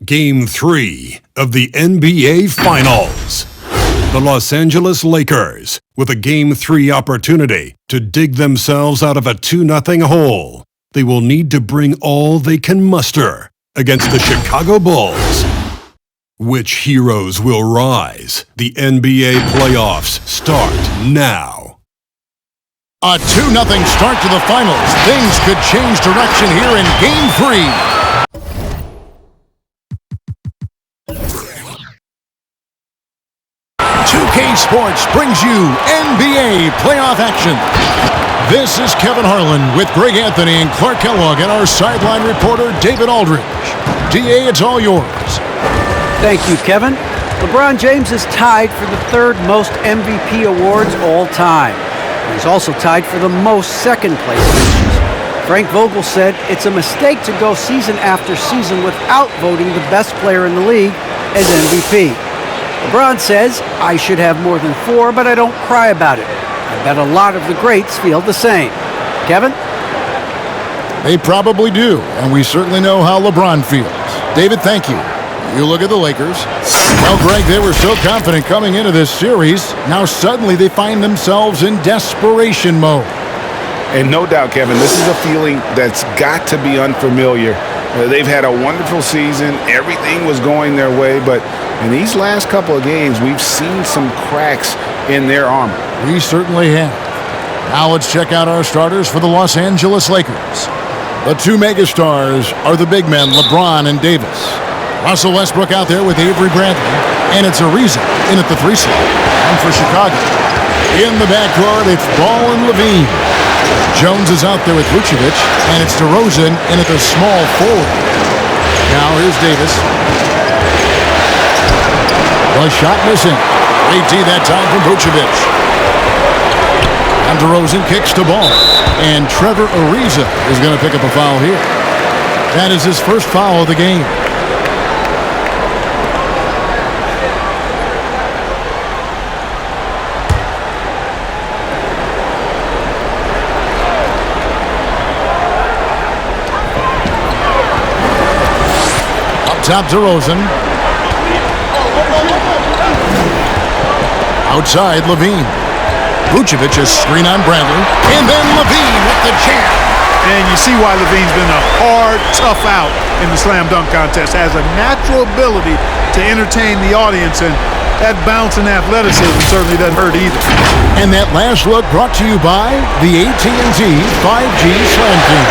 Game 3 of the NBA Finals. The Los Angeles Lakers with a Game 3 opportunity to dig themselves out of a 2-0 hole. They will need to bring all they can muster against the Chicago Bulls. Which heroes will rise? The NBA playoffs start now. A 2-0 start to the finals. Things could change direction here in Game 3. 2K Sports brings you NBA playoff action. This is Kevin Harlan with Greg Anthony and Clark Kellogg and our sideline reporter David Aldridge. DA, it's all yours. Thank you, Kevin. LeBron James is tied for the third most MVP awards all time. He's also tied for the most second-place finishes. Frank Vogel said it's a mistake to go season after season without voting the best player in the league as MVP. LeBron says, I should have more than 4, but I don't cry about it. I bet a lot of the greats feel the same. Kevin? They probably do, and we certainly know how LeBron feels. David, thank you. You look at the Lakers. Well, Greg, they were so confident coming into this series. Now suddenly they find themselves in desperation mode. And no doubt, Kevin, this is a feeling that's got to be unfamiliar. They've had a wonderful season. Everything was going their way, but in these last couple of games, we've seen some cracks in their armor. We certainly have. Now let's check out our starters for the Los Angeles Lakers. The two megastars are the big men, LeBron and Davis. Russell Westbrook out there with Avery Bradley, and it's Ariza in at the 3 slot. And for Chicago, in the backcourt, it's Ball and Levine. Jones is out there with Vucevic, and it's DeRozan in at the small forward. Now here's Davis. The shot missing. AT that time from Vucevic. And DeRozan kicks to Ball. And Trevor Ariza is going to pick up a foul here. That is his first foul of the game. Top DeRozan. Outside, Levine. Vucevic is screen on Bradley. And then Levine with the jam. And you see why Levine's been a hard, tough out in the slam dunk contest. Has a natural ability to entertain the audience, and that bounce and athleticism certainly doesn't hurt either. And that last look brought to you by the AT&T 5G Slam King.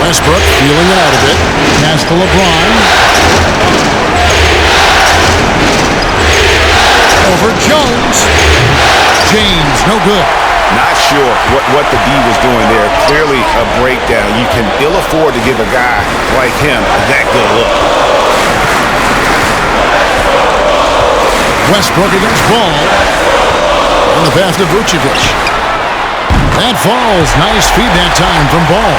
Westbrook feeling it out a bit. Pass to LeBron. Over Jones. James, no good. Not sure what the D was doing there. Clearly a breakdown. You can ill afford to give a guy like him that good look. Westbrook against Ball. On the pass to Vucevic. That falls. Nice feed that time from Ball.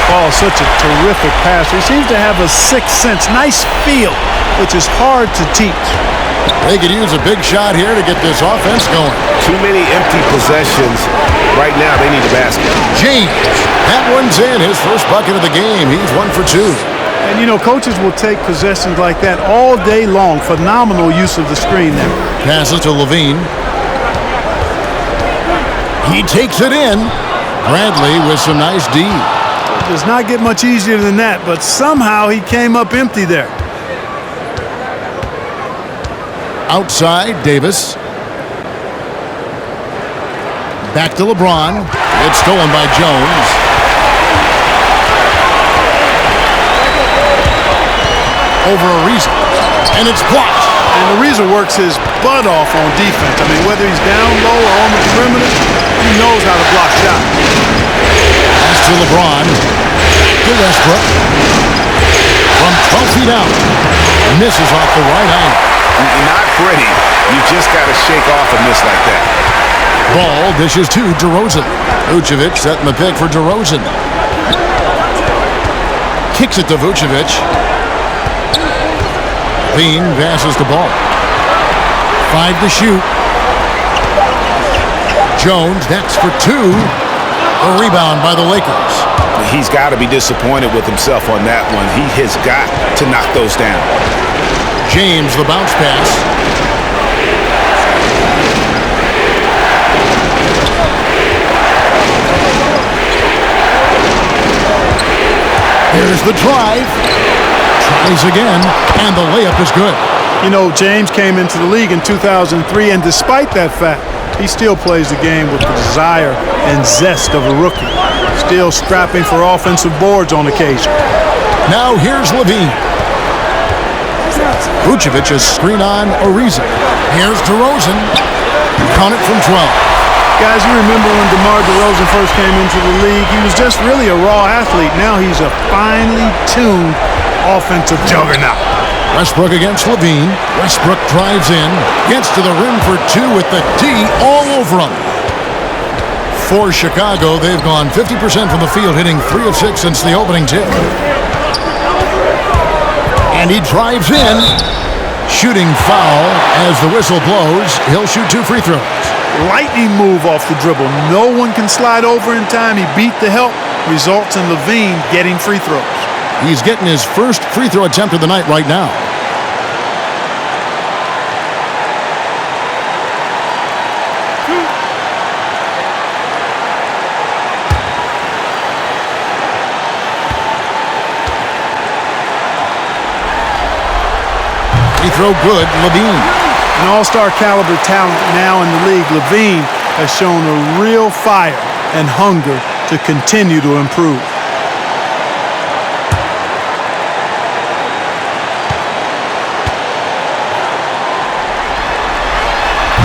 Ball, such a terrific passer. He seems to have a sixth sense. Nice feel, which is hard to teach. They could use a big shot here to get this offense going. Too many empty possessions. Right now, they need a basket. James, that one's in. His first bucket of the game. He's 1 for 2. And, you know, coaches will take possessions like that all day long. Phenomenal use of the screen there. Passes to Levine. He takes it in. Bradley with some nice D. Does not get much easier than that, but somehow he came up empty there. Outside, Davis. Back to LeBron. It's stolen by Jones. Over Ariza. And it's blocked. And Ariza works his butt off on defense. I mean, whether he's down low or on the perimeter, he knows how to block shots. Pass to LeBron. To Westbrook. From 12 feet out. Misses off the right angle. Not pretty. You just got to shake off a miss like that. Ball dishes to DeRozan. Vucevic setting the pick for DeRozan. Kicks it to Vucevic. Levine passes the ball. 5 to shoot. Jones next for 2. The rebound by the Lakers. He's got to be disappointed with himself on that one. He has got to knock those down. James, the bounce pass. Here's the drive. Tries again, and the layup is good. You know, James came into the league in 2003, and despite that fact, he still plays the game with the desire and zest of a rookie. Still scrapping for offensive boards on occasion. Now here's Levine. Vucevic is screen on Ariza. Here's DeRozan. Count it from 12. Guys, you remember when DeMar DeRozan first came into the league? He was just really a raw athlete. Now he's a finely tuned offensive juggernaut. Westbrook against Levine. Westbrook drives in. Gets to the rim for two with the D all over him. For Chicago, they've gone 50% from the field, hitting 3 of 6 since the opening tip. And he drives in. Shooting foul as the whistle blows. He'll shoot 2 free throws. Lightning move off the dribble. No one can slide over in time. He beat the help. Results in Levine getting free throws. He's getting his first free throw attempt of the night right now. Free throw good, Levine. An all-star caliber talent now in the league, Levine has shown a real fire and hunger to continue to improve.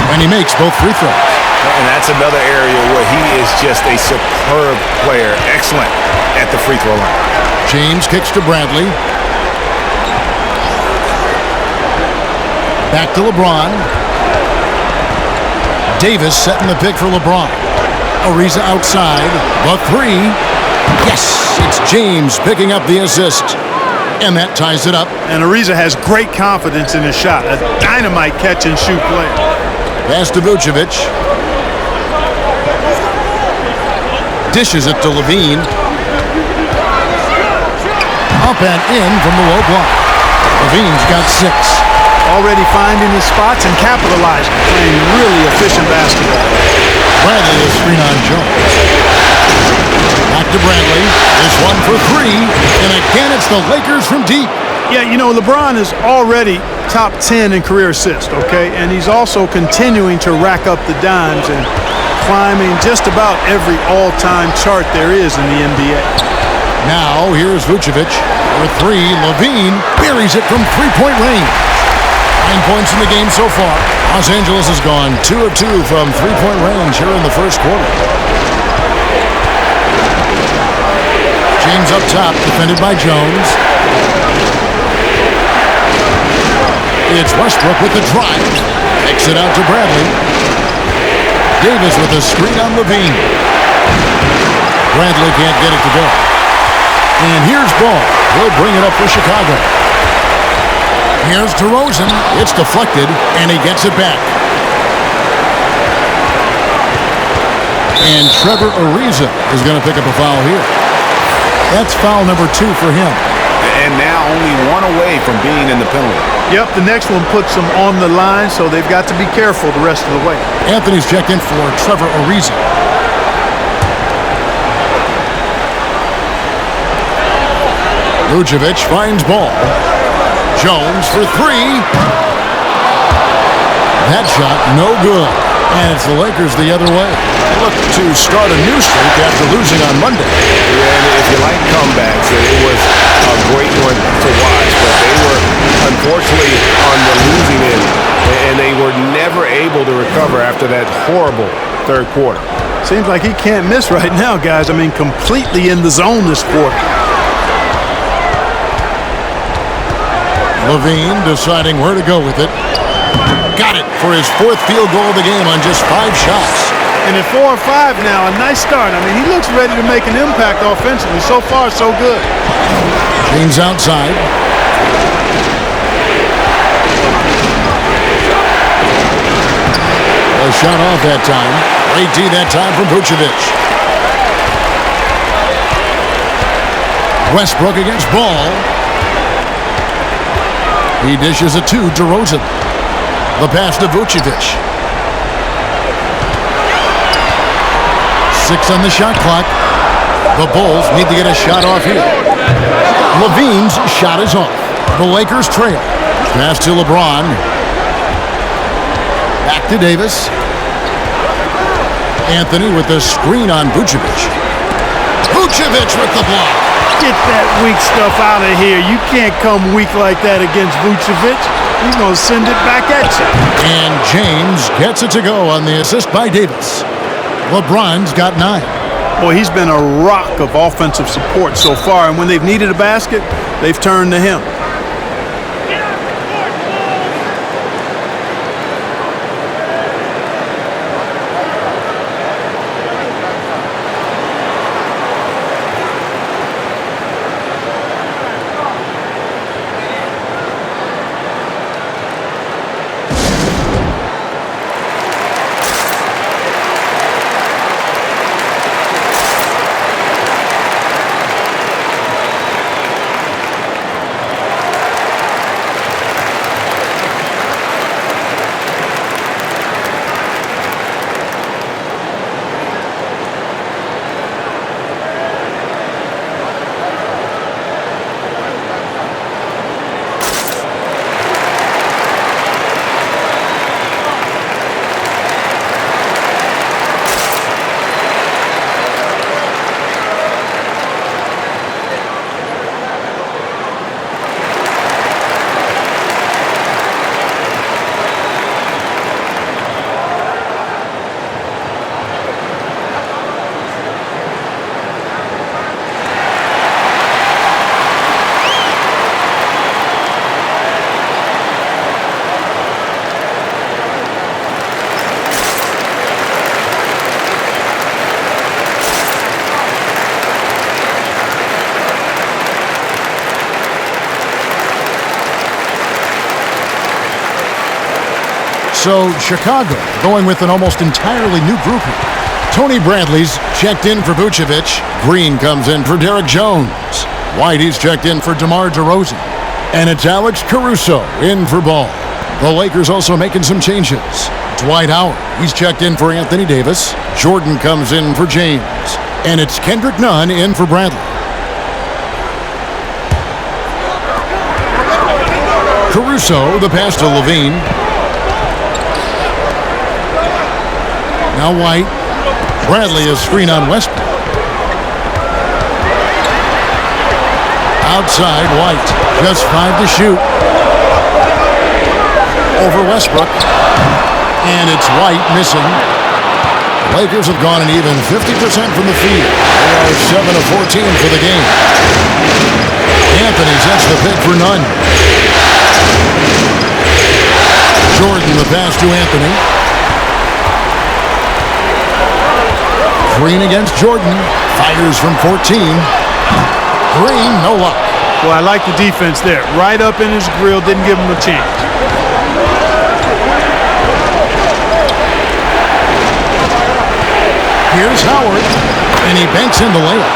And he makes both free throws. And that's another area where he is just a superb player. Excellent at the free throw line. James kicks to Bradley. Back to LeBron. Davis setting the pick for LeBron. Ariza outside. The three. Yes, it's James picking up the assist. And that ties it up. And Ariza has great confidence in his shot. A dynamite catch and shoot player. Pass to Vucevic. Dishes it to Levine. Up and in from the low block. Levine's got 6. Already finding his spots and capitalizing. Playing really efficient basketball. Bradley is screen on Jones. Back to Bradley. This one for 3. And again, it's the Lakers from deep. Yeah, you know, LeBron is already top 10 in career assists, okay? And he's also continuing to rack up the dimes and climbing just about every all-time chart there is in the NBA. Now, here's Vucevic. For 3, Levine buries it from three-point range. 9 points in the game so far. Los Angeles has gone 2 of 2 from three-point range here in the first quarter. James up top, defended by Jones. It's Westbrook with the drive. Takes it out to Bradley. Davis with a screen on Levine. Bradley can't get it to go. And here's Ball. He'll bring it up for Chicago. Here's DeRozan. It's deflected, and he gets it back. And Trevor Ariza is going to pick up a foul here. That's foul number 2 for him. And now only 1 away from being in the penalty. Yep, the next one puts them on the line, so they've got to be careful the rest of the way. Anthony's checked in for Trevor Ariza. Vucevic finds Ball. Jones for 3. That shot, no good. And it's the Lakers the other way. They look to start a new streak after losing on Monday. Yeah, and if you like comebacks, it was a great one to watch. But they were, unfortunately, on the losing end. And they were never able to recover after that horrible third quarter. Seems like he can't miss right now, guys. I mean, completely in the zone this quarter. Levine deciding where to go with it. Got it for his 4th field goal of the game on just 5 shots. And at 4 or 5 now, a nice start. I mean, he looks ready to make an impact offensively. So far, so good. James outside. A shot off that time. Great D that time from Vucevic. Westbrook against Ball. He dishes it to DeRozan. The pass to Vucevic. 6 on the shot clock. The Bulls need to get a shot off here. Levine's shot is off. The Lakers trail. Pass to LeBron. Back to Davis. Anthony with the screen on Vucevic. Vucevic with the block. Get that weak stuff out of here. You can't come weak like that against Vucevic. He's going to send it back at you. And James gets it to go on the assist by Davis. LeBron's got 9. Boy, he's been a rock of offensive support so far, and when they've needed a basket, they've turned to him. So Chicago going with an almost entirely new group here. Tony Bradley's checked in for Vucevic. Green comes in for Derek Jones. Whitey's checked in for DeMar DeRozan. And it's Alex Caruso in for Ball. The Lakers also making some changes. Dwight Howard, he's checked in for Anthony Davis. Jordan comes in for James. And it's Kendrick Nunn in for Bradley. Caruso, the pass to Levine. Now White. Bradley is screen on Westbrook. Outside, White. Just 5 to shoot. Over Westbrook. And it's White missing. The Lakers have gone an even 50% from the field. They are 7 of 14 for the game. Anthony sets the pick for Nunn. Jordan the pass to Anthony. Green against Jordan. Fires from 14. Green, no luck. Well, I like the defense there. Right up in his grill, didn't give him a chance. Here's Howard, and he banks in the layup.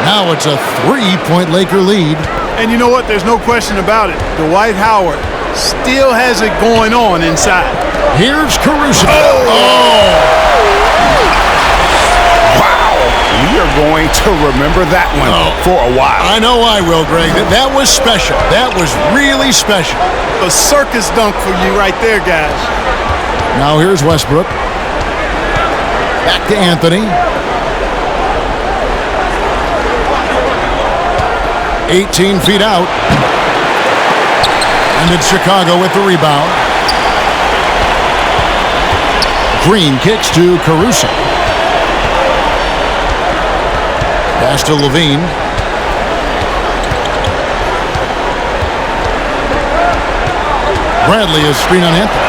Now it's a 3-point Laker lead. And you know what? There's no question about it. Dwight Howard still has it going on inside. Here's Caruso. Oh! We are going to remember that one for a while. I know I will, Greg. That was special. That was really special. A circus dunk for you right there, guys. Now here's Westbrook. Back to Anthony. 18 feet out. And it's Chicago with the rebound. Green kicks to Caruso. Pass to Levine. Bradley is screen on Anthony.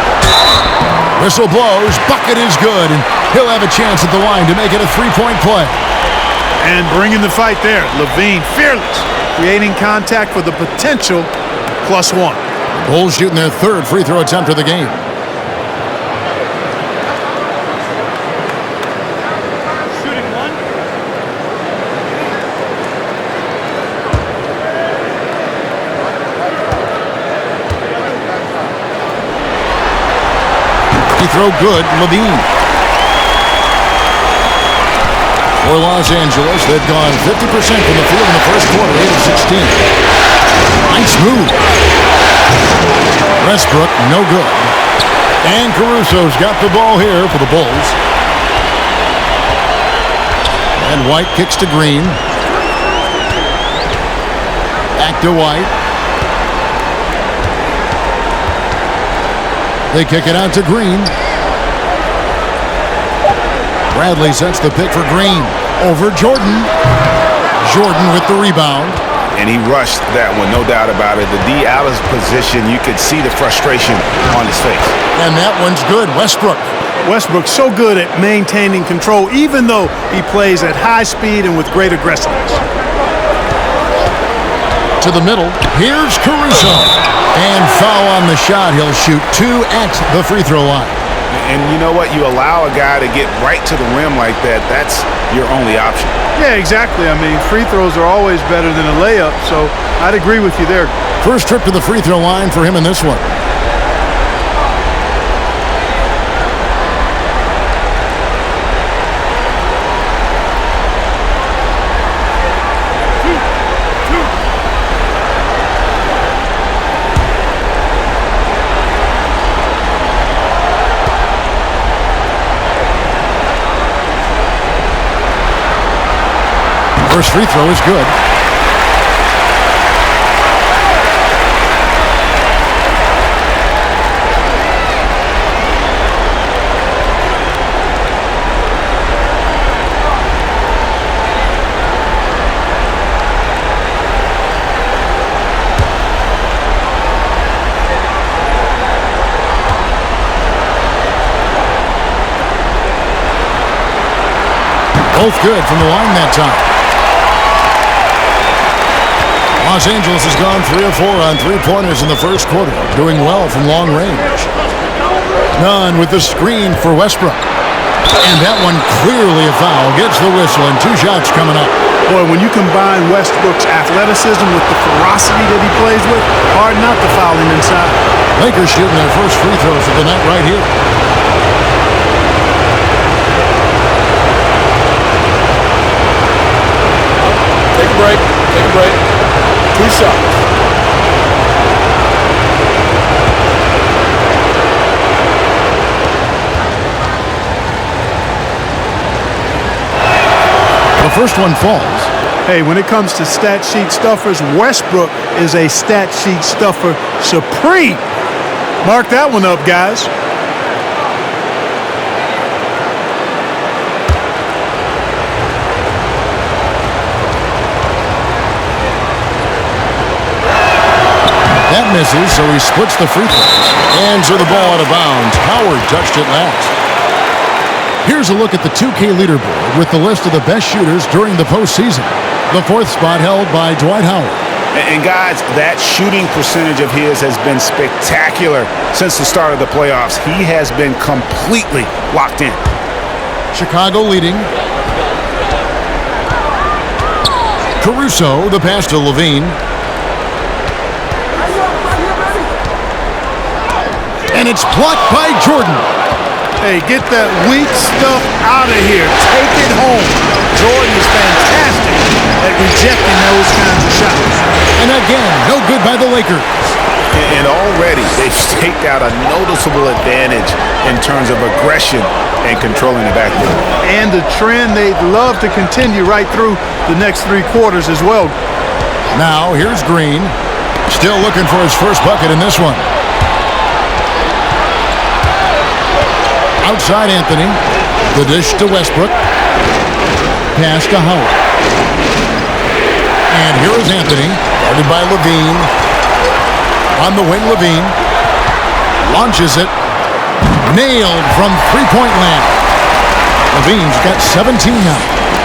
Whistle blows. Bucket is good. And he'll have a chance at the line to make it a 3-point play. And bringing the fight there. Levine, fearless. Creating contact for the potential +1. Bulls shooting their 3rd free throw attempt of the game. throw good. Levine. For Los Angeles, they've gone 50% from the field in the first quarter, 8 of 16. Nice move. Westbrook, no good. And Caruso's got the ball here for the Bulls. And White kicks to Green. Back to White. They kick it out to Green. Bradley sets the pick for Green. Over Jordan. Jordan with the rebound. And he rushed that one, no doubt about it. The D out of his position, you could see the frustration on his face. And that one's good. Westbrook. Westbrook's so good at maintaining control, even though he plays at high speed and with great aggressiveness. To the middle. Here's Caruso. And foul on the shot. He'll shoot 2 at the free throw line. And you know what? You allow a guy to get right to the rim like that, that's your only option. Yeah, exactly. I mean, free throws are always better than a layup, so I'd agree with you there. First trip to the free throw line for him in this one. First free throw is good. Both good from the line that time. Los Angeles has gone 3 of 4 on three-pointers in the first quarter, doing well from long range. Nunn with the screen for Westbrook. And that one clearly a foul. Gets the whistle and 2 shots coming up. Boy, when you combine Westbrook's athleticism with the ferocity that he plays with, hard not to foul him inside. Lakers shooting their first free throws of the night right here. Take a break. Take a break. 2 shots. The first one falls. Hey, when it comes to stat sheet stuffers, Westbrook is a stat sheet stuffer supreme. Mark that one up, guys. That misses, so he splits the free throws. And so the ball out of bounds. Howard touched it last. Here's a look at the 2K leaderboard with the list of the best shooters during the postseason. The 4th spot held by Dwight Howard. And guys, that shooting percentage of his has been spectacular since the start of the playoffs. He has been completely locked in. Chicago leading. Caruso, the pass to Levine. And it's blocked by Jordan. Hey, get that weak stuff out of here. Take it home. Jordan is fantastic at rejecting those kinds of shots. And again, no good by the Lakers. And already they've staked out a noticeable advantage in terms of aggression and controlling the backcourt. And the trend they'd love to continue right through the next 3 quarters as well. Now here's Green. Still looking for his first bucket in this one. Outside Anthony. The dish to Westbrook. Pass to Howard. And here is Anthony. Guarded by Levine. On the wing, Levine. Launches it. Nailed from three-point land. Levine's got 17 now.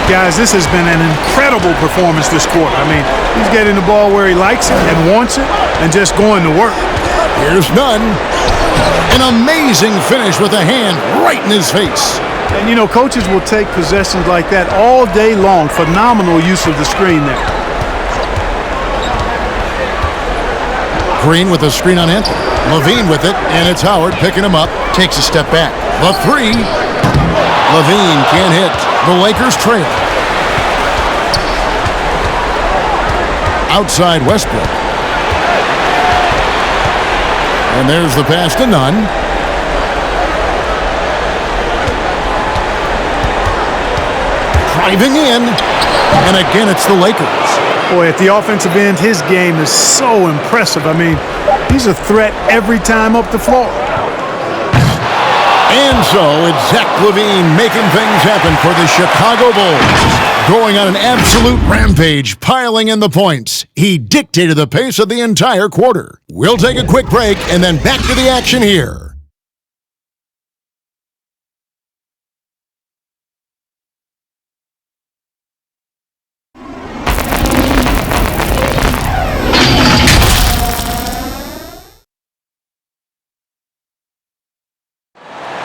Guys, this has been an incredible performance this quarter. I mean, he's getting the ball where he likes it and wants it and just going to work. Here's Nunn. An amazing finish with a hand right in his face. And, you know, coaches will take possessions like that all day long. Phenomenal use of the screen there. Green with a screen on Anthony. Levine with it, and it's Howard picking him up. Takes a step back. The three. Levine can't hit. The Lakers trail. Outside Westbrook. And there's the pass to Nunn. Driving in. And again, it's the Lakers. Boy, at the offensive end, his game is so impressive. I mean, he's a threat every time up the floor. And so it's Zach LaVine making things happen for the Chicago Bulls. Going on an absolute rampage, piling in the points. He dictated the pace of the entire quarter. We'll take a quick break and then back to the action here.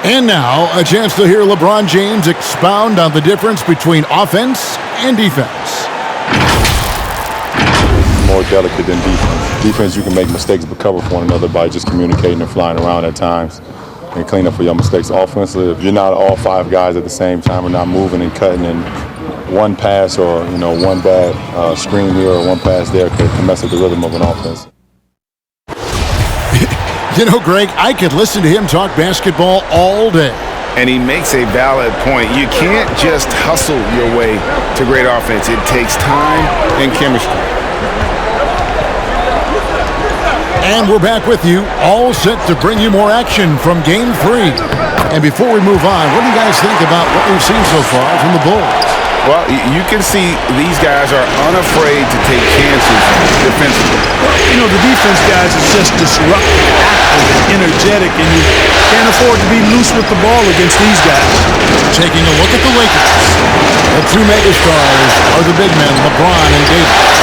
And now, a chance to hear LeBron James expound on the difference between offense and defense. More delicate than defense. Defense, you can make mistakes but cover for one another by just communicating and flying around at times and clean up for your mistakes. Offensively, if you're not all five guys at the same time or not moving and cutting, and one pass or one bad screen here or one pass there can mess up the rhythm of an offense. You know, Greg, I could listen to him talk basketball all day. And he makes a valid point. You can't just hustle your way to great offense. It takes time and chemistry. And we're back with you, all set to bring you more action from Game 3. And before we move on, what do you guys think about what we've seen so far from the Bulls? Well, you can see these guys are unafraid to take chances defensively. You know, the defense guys is just disruptive, active, and energetic, and you can't afford to be loose with the ball against these guys. Taking a look at the Lakers. The two megastars are the big men, LeBron and Davis.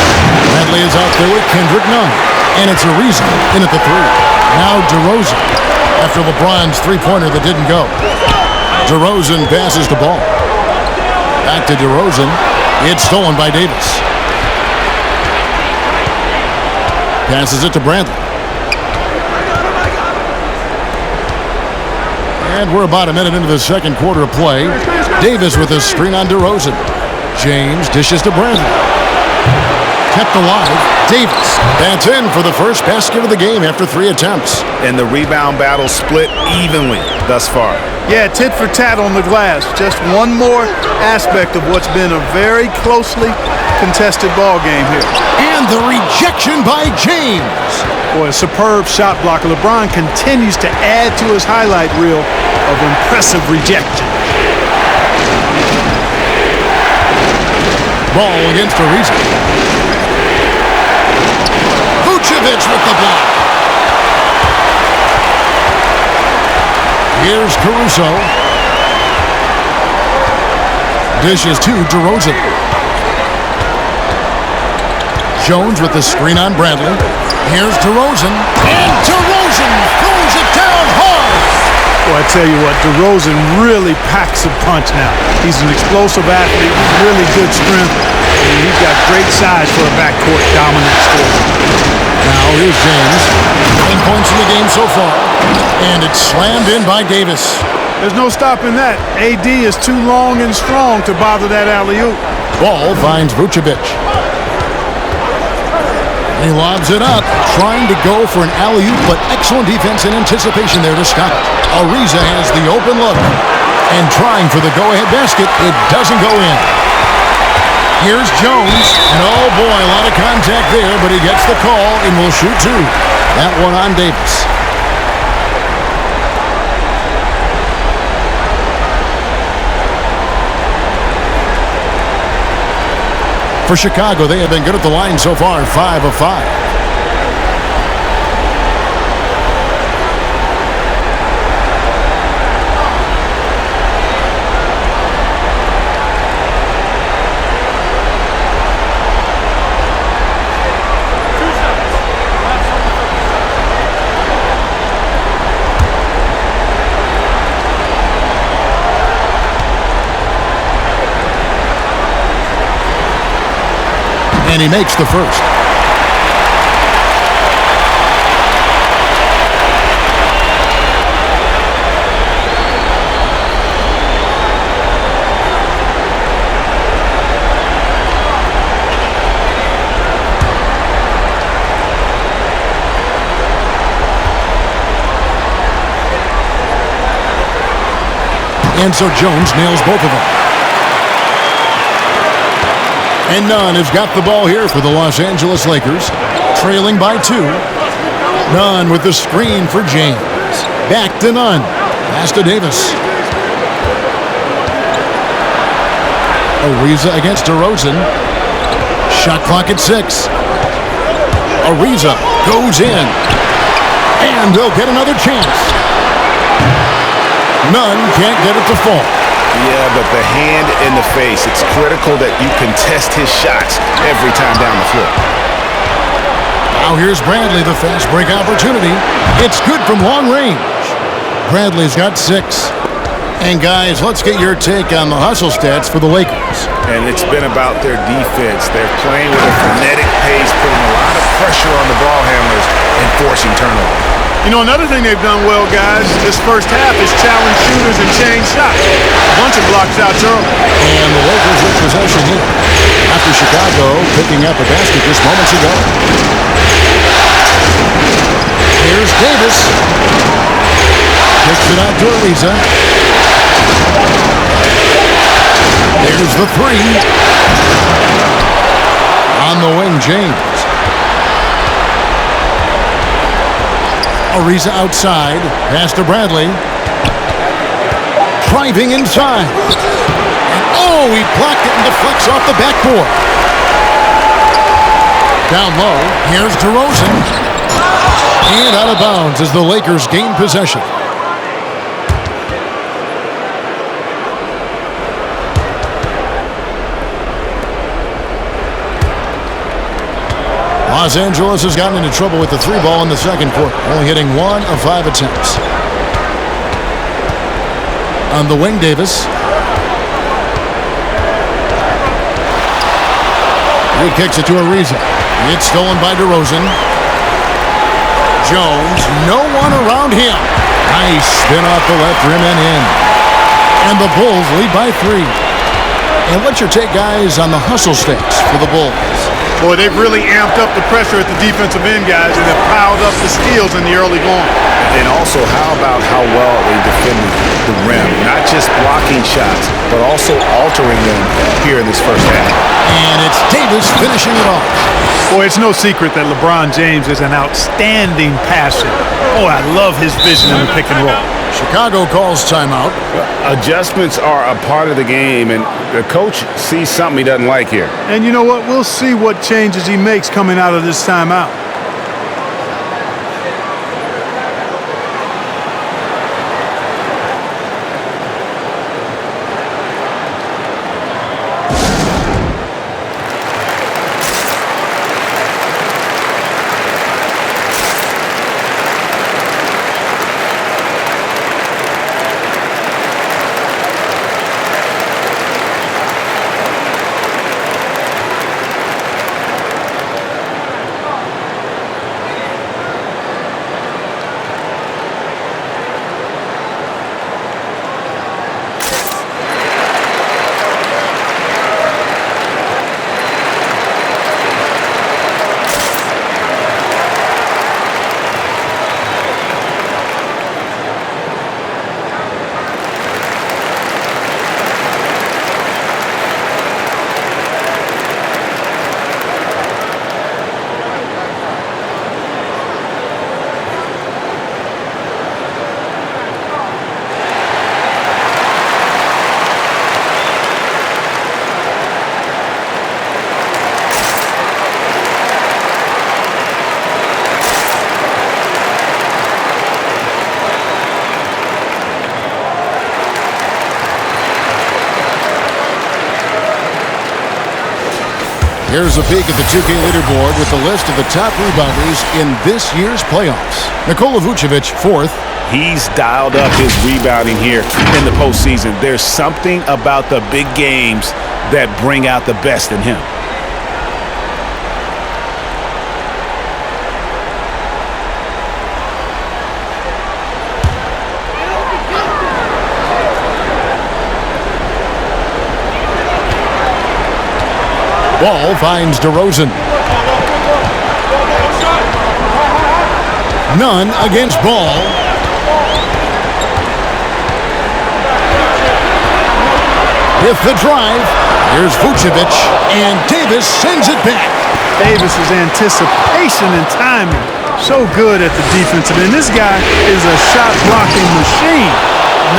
Bradley is out there with Kendrick Nunn, and it's Ariza in at the three. Now DeRozan, after LeBron's three-pointer that didn't go. DeRozan passes the ball. Back to DeRozan. It's stolen by Davis. Passes it to Bradley. And we're about a minute into the second quarter of play. Davis with a screen on DeRozan. James dishes to Bradley. Kept alive. Davis. That's in for the first basket of the game after 3 attempts. And the rebound battle split evenly thus far. Yeah, tit for tat on the glass. Just one more aspect of what's been a very closely contested ball game here. And the rejection by James. Boy, a superb shot blocker. LeBron continues to add to his highlight reel of impressive rejection. Ball against Ariza. Vucevic with the block. Here's Caruso. Dishes to DeRozan. Jones with the screen on Bradley. Here's DeRozan. And DeRozan throws it down hard. Well, I tell you what, DeRozan really packs a punch now. He's an explosive athlete, really good strength, and he's got great size for a backcourt dominant scorer. Now here's James. 10 points in the game so far. And it's slammed in by Davis. There's no stopping that. AD is too long and strong to bother that alley-oop. Ball finds Vucevic. He lobs it up, trying to go for an alley-oop, but excellent defense and anticipation there to stop it. Ariza has the open look, and trying for the go-ahead basket, it doesn't go in. Here's Jones, and oh boy, a lot of contact there, but he gets the call and will shoot two. That one on Davis. For Chicago, they have been good at the line so far, 5 of 5. And he makes the first. And so Jones nails both of them. And Nunn has got the ball here for the Los Angeles Lakers, trailing by 2. Nunn with the screen for James. Back to Nunn. Pass to Davis. Ariza against DeRozan. Shot clock at 6. Ariza goes in. And they'll get another chance. Nunn can't get it to fall. Yeah, but the hand in the face, it's critical that you contest his shots every time down the floor. Now here's Bradley, the fast break opportunity. It's good from long range. Bradley's got 6. And guys, let's get your take on the hustle stats for the Lakers. And it's been about their defense. They're playing with a frenetic pace, putting a lot of pressure on the ball handlers and forcing turnovers. You know, another thing they've done well, guys, this first half is challenge shooters and change shots. A bunch of block shots early. And the Lakers with possession here after Chicago picking up a basket just moments ago. Here's Davis. Kicks it out to Ariza. There's the 3. On the wing, James. Ariza outside. Pass to Bradley. Driving inside. And he blocked it and deflects off the backboard. Down low. Here's DeRozan. And out of bounds as the Lakers gain possession. Los Angeles has gotten into trouble with the 3 ball in the second quarter, only hitting 1 of 5 attempts. On the wing, Davis. He kicks it to Ariza. It's stolen by DeRozan. Jones, no one around him. Nice spin off the left rim and in. And the Bulls lead by 3. And what's your take, guys, on the hustle stats for the Bulls? Boy, they've really amped up the pressure at the defensive end, guys, and have piled up the steals in the early going. And also, how about how well they defended the rim? Not just blocking shots, but also altering them here in this first half. And it's Davis finishing it off. Boy, it's no secret that LeBron James is an outstanding passer. Oh, I love his vision in the pick and roll. Chicago calls timeout. Adjustments are a part of the game, and the coach sees something he doesn't like here. And you know what? We'll see what changes he makes coming out of this timeout. Here's a peek at the 2K leaderboard with the list of the top rebounders in this year's playoffs. Nikola Vucevic, 4th. He's dialed up his rebounding here in the postseason. There's something about the big games that bring out the best in him. Ball finds DeRozan. Nunn against Ball. with the drive. Here's Vucevic, and Davis sends it back. Davis's anticipation and timing, so good at the defensive end. This guy is a shot-blocking machine.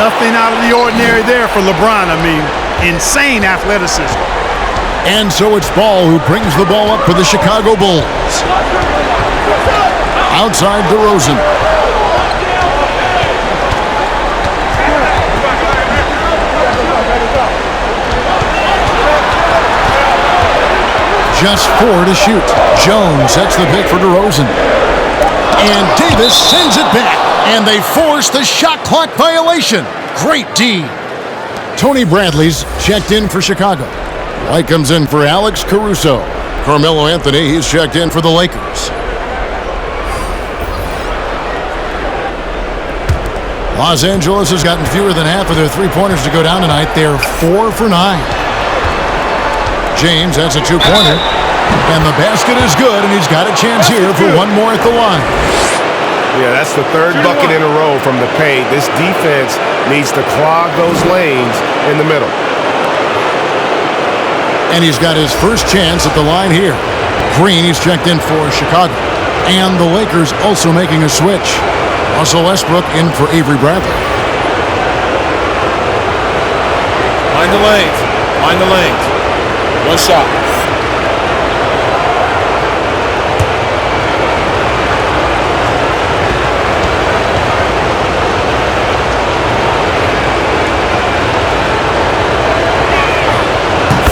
Nothing out of the ordinary there for LeBron. I mean, insane athleticism. And so it's Ball who brings the ball up for the Chicago Bulls. Outside DeRozan. Just 4 to shoot. Jones sets the pick for DeRozan. And Davis sends it back. And they force the shot clock violation. Great D. Tony Bradley's checked in for Chicago. White comes in for Alex Caruso. Carmelo Anthony, he's checked in for the Lakers. Los Angeles has gotten fewer than half of their three-pointers to go down tonight. They're 4 for 9. James has a two-pointer. And the basket is good, and he's got a chance here for one more at the line. Yeah, that's the third bucket in a row from the paint. This defense needs to clog those lanes in the middle. And he's got his first chance at the line here. Green, he's checked in for Chicago. And the Lakers also making a switch. Russell Westbrook in for Avery Bradley. Mind the lanes. Mind the lanes. One shot.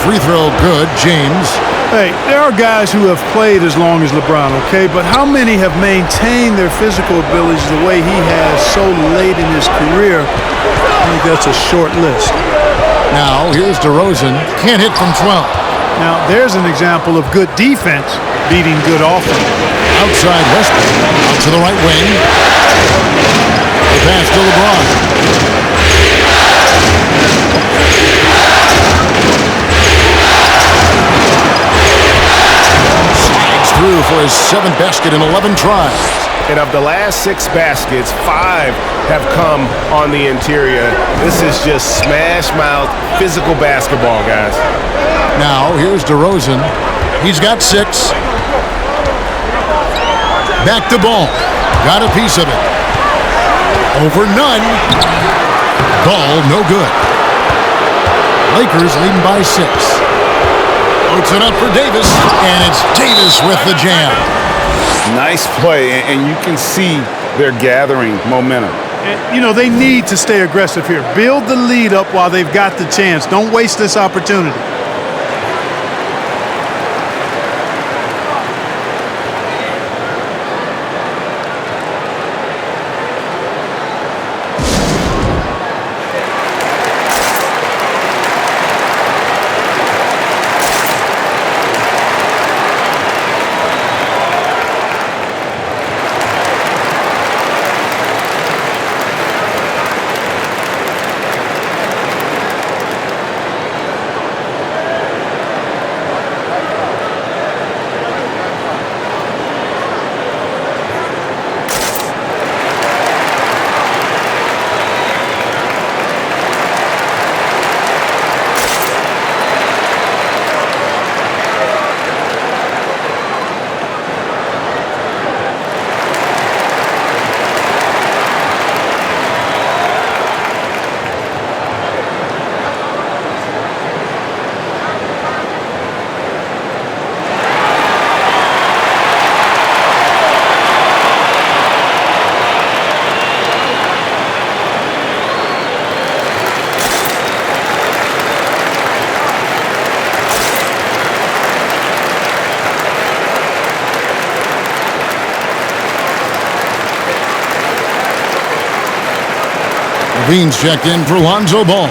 Free throw good, James. Hey, there are guys who have played as long as LeBron, okay? But how many have maintained their physical abilities the way he has so late in his career? I think that's a short list. Now, here's DeRozan. Can't hit from 12. Now, there's an example of good defense beating good offense. Outside Westbrook. Out to the right wing. The pass to LeBron. Through for his 7th basket in 11 tries. And of the last 6 baskets, 5 have come on the interior. This is just smash-mouth physical basketball, guys. Now, here's DeRozan. He's got 6. Back to Ball. Got a piece of it. Over none. Ball, no good. Lakers leading by 6. Puts it up for Davis, and it's Davis with the jam. Nice play, and you can see they're gathering momentum. And, you know, they need to stay aggressive here. Build the lead up while they've got the chance. Don't waste this opportunity. Levine's checked in for Lonzo Ball.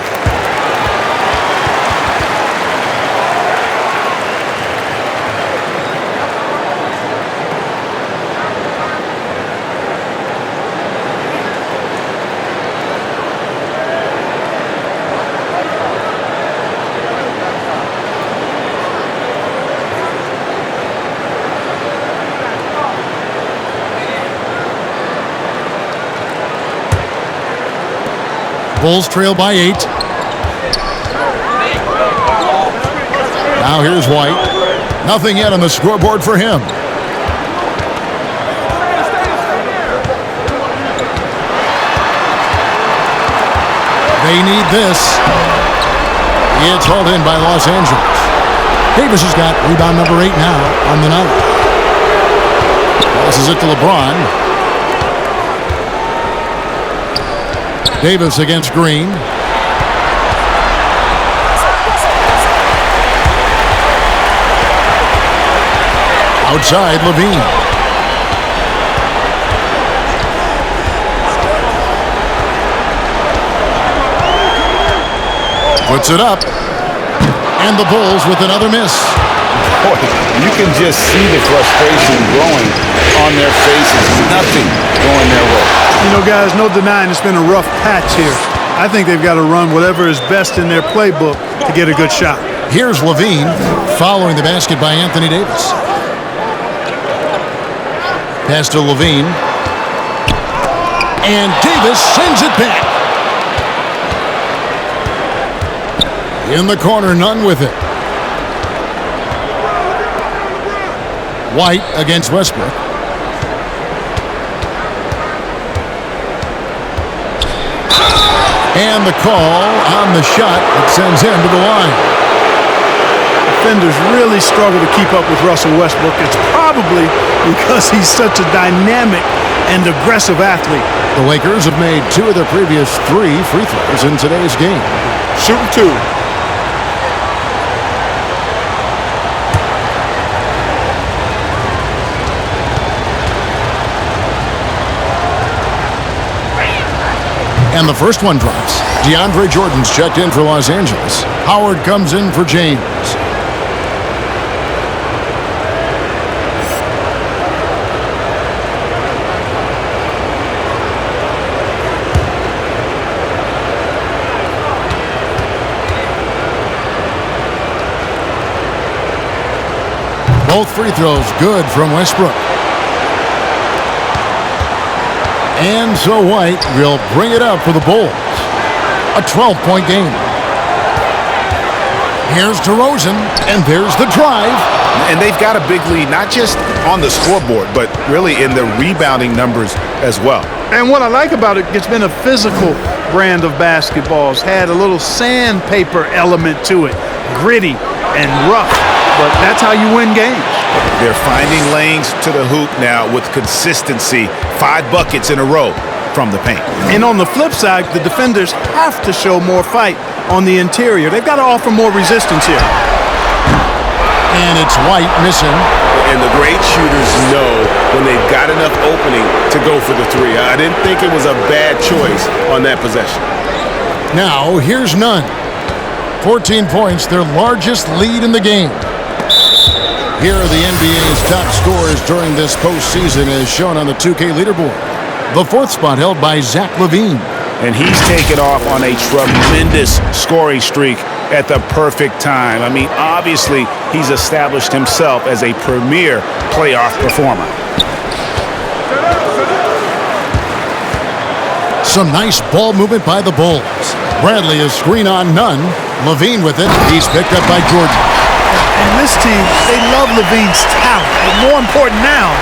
Bulls trail by 8. Now here's White. Nothing yet on the scoreboard for him. They need this. It's hauled in by Los Angeles. Davis has got rebound number 8 now on the night. Passes it to LeBron. Davis against Green. Outside, Levine. Puts it up. And the Bulls with another miss. Boy, you can just see the frustration growing on their faces. Nothing going their way. You know, guys, no denying it's been a rough patch here. I think they've got to run whatever is best in their playbook to get a good shot. Here's Levine following the basket by Anthony Davis. Pass to Levine. And Davis sends it back. In the corner, none with it. White against Westbrook. And the call on the shot that sends him to the line. Defenders really struggle to keep up with Russell Westbrook. It's probably because he's such a dynamic and aggressive athlete. The Lakers have made 2 of their previous 3 free throws in today's game. Shooting 2. And the first one drops. DeAndre Jordan's checked in for Los Angeles. Howard comes in for James. Both free throws good from Westbrook. And so White will bring it up for the Bulls. A 12-point game. Here's DeRozan, and there's the drive. And they've got a big lead, not just on the scoreboard, but really in the rebounding numbers as well. And what I like about it, it's been a physical brand of basketball. It's had a little sandpaper element to it. Gritty and rough, but that's how you win games. They're finding lanes to the hoop now with consistency. 5 buckets in a row from the paint. And on the flip side, the defenders have to show more fight on the interior. They've got to offer more resistance here. And it's White missing. And the great shooters know when they've got enough opening to go for the 3. I didn't think it was a bad choice on that possession. Now, here's Nunn. 14 points, their largest lead in the game. Here are the NBA's top scorers during this postseason as shown on the 2K leaderboard. The 4th spot held by Zach LaVine. And he's taken off on a tremendous scoring streak at the perfect time. I mean, obviously, he's established himself as a premier playoff performer. Some nice ball movement by the Bulls. Bradley is screen on Nunn. LaVine with it. He's picked up by Jordan. And this team, they love LaVine's talent. But more important now,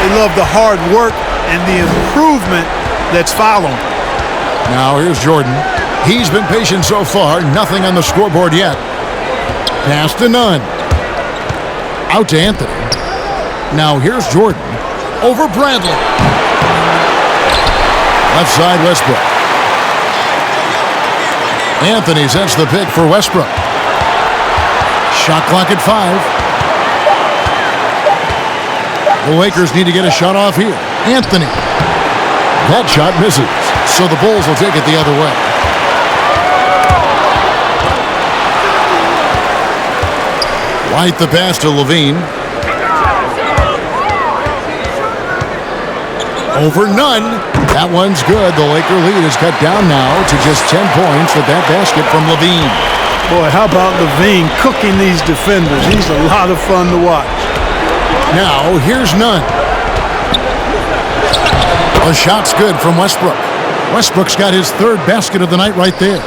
they love the hard work and the improvement that's following. Now here's Jordan. He's been patient so far. Nothing on the scoreboard yet. Pass to Nunn. Out to Anthony. Now here's Jordan. Over Bradley. Left side Westbrook. Anthony sends the pick for Westbrook. Shot clock at 5. The Lakers need to get a shot off here. Anthony. That shot misses. So the Bulls will take it the other way. White the pass to LaVine. Over Nunn. That one's good. The Laker lead is cut down now to just 10 points with that basket from LaVine. Boy, how about LaVine cooking these defenders? He's a lot of fun to watch. Now, here's Nunn. The shot's good from Westbrook. Westbrook's got his 3rd basket of the night right there.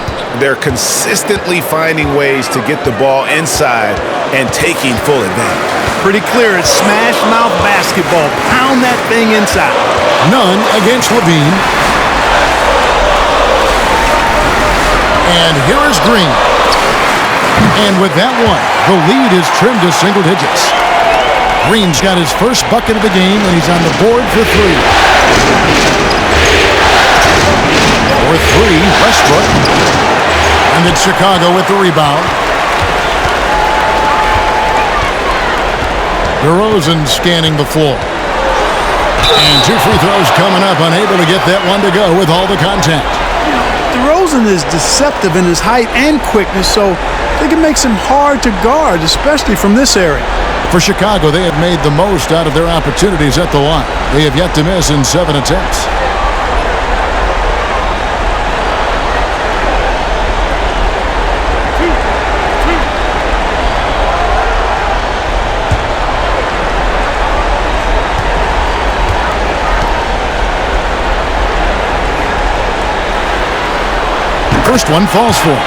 They're consistently finding ways to get the ball inside and taking full advantage. Pretty clear. It's smash mouth basketball. Pound that thing inside. None against Levine. And here is Green. And with that one, the lead is trimmed to single digits. Green's got his first bucket of the game, and he's on the board for three. For three, Westbrook. And it's Chicago with the rebound. DeRozan scanning the floor. And two free throws coming up, unable to get that one to go with all the contact. DeRozan is deceptive in his height and quickness, so they can make him hard to guard, especially from this area. For Chicago, they have made the most out of their opportunities at the line. They have yet to miss in 7 attempts. First one falls for him.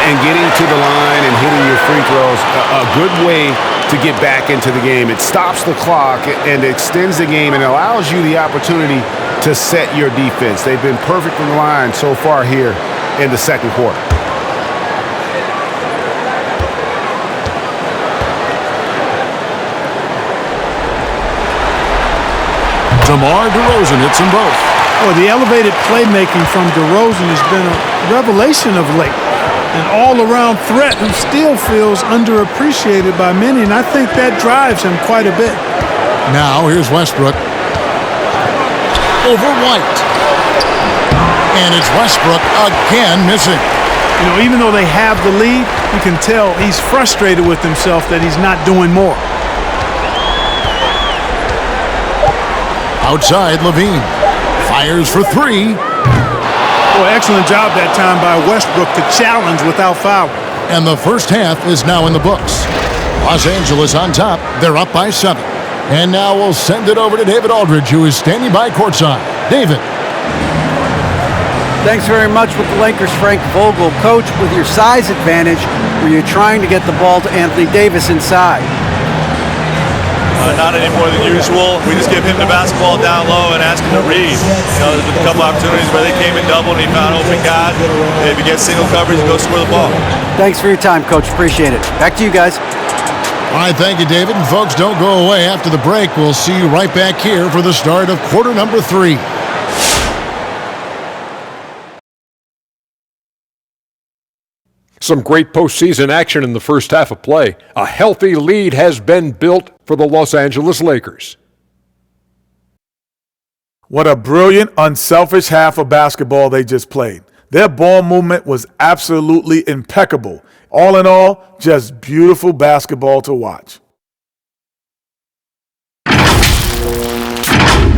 And getting to the line and hitting your free throws, a good way to get back into the game. It stops the clock and extends the game and allows you the opportunity to set your defense. They've been perfect from the line so far here in the second quarter. DeMar DeRozan hits them both. Well, the elevated playmaking from DeRozan has been a revelation of late. An all-around threat who still feels underappreciated by many, and I think that drives him quite a bit. Now, here's Westbrook. Over White. And it's Westbrook again missing. You know, even though they have the lead, you can tell he's frustrated with himself that he's not doing more. Outside, Levine. Fires for three. Well, excellent job that time by Westbrook to challenge without foul. And the first half is now in the books. Los Angeles on top. They're up by 7. And now we'll send it over to David Aldridge, who is standing by courtside. David. Thanks very much with the Lakers, Frank Vogel. Coach, with your size advantage, were you trying to get the ball to Anthony Davis inside? Not any more than usual. We just give him the basketball down low and ask him to read. You know, there's been a couple opportunities where they came in double and he found open guys. If he gets single coverage, he goes score the ball. Thanks for your time, Coach. Appreciate it. Back to you guys. All right, thank you, David. And folks, don't go away. After the break, we'll see you right back here for the start of quarter number 3. Some great postseason action in the first half of play. A healthy lead has been built for the Los Angeles Lakers. What a brilliant, unselfish half of basketball they just played. Their ball movement was absolutely impeccable. All in all, just beautiful basketball to watch.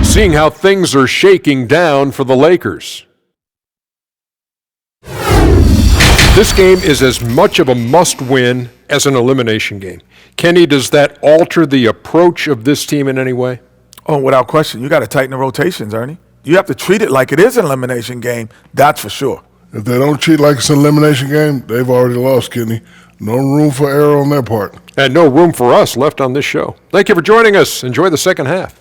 Seeing how things are shaking down for the Lakers. This game is as much of a must-win as an elimination game. Kenny, does that alter the approach of this team in any way? Oh, without question. You got to tighten the rotations, Ernie. You have to treat it like it is an elimination game, that's for sure. If they don't treat it like it's an elimination game, they've already lost, Kenny. No room for error on their part. And no room for us left on this show. Thank you for joining us. Enjoy the second half.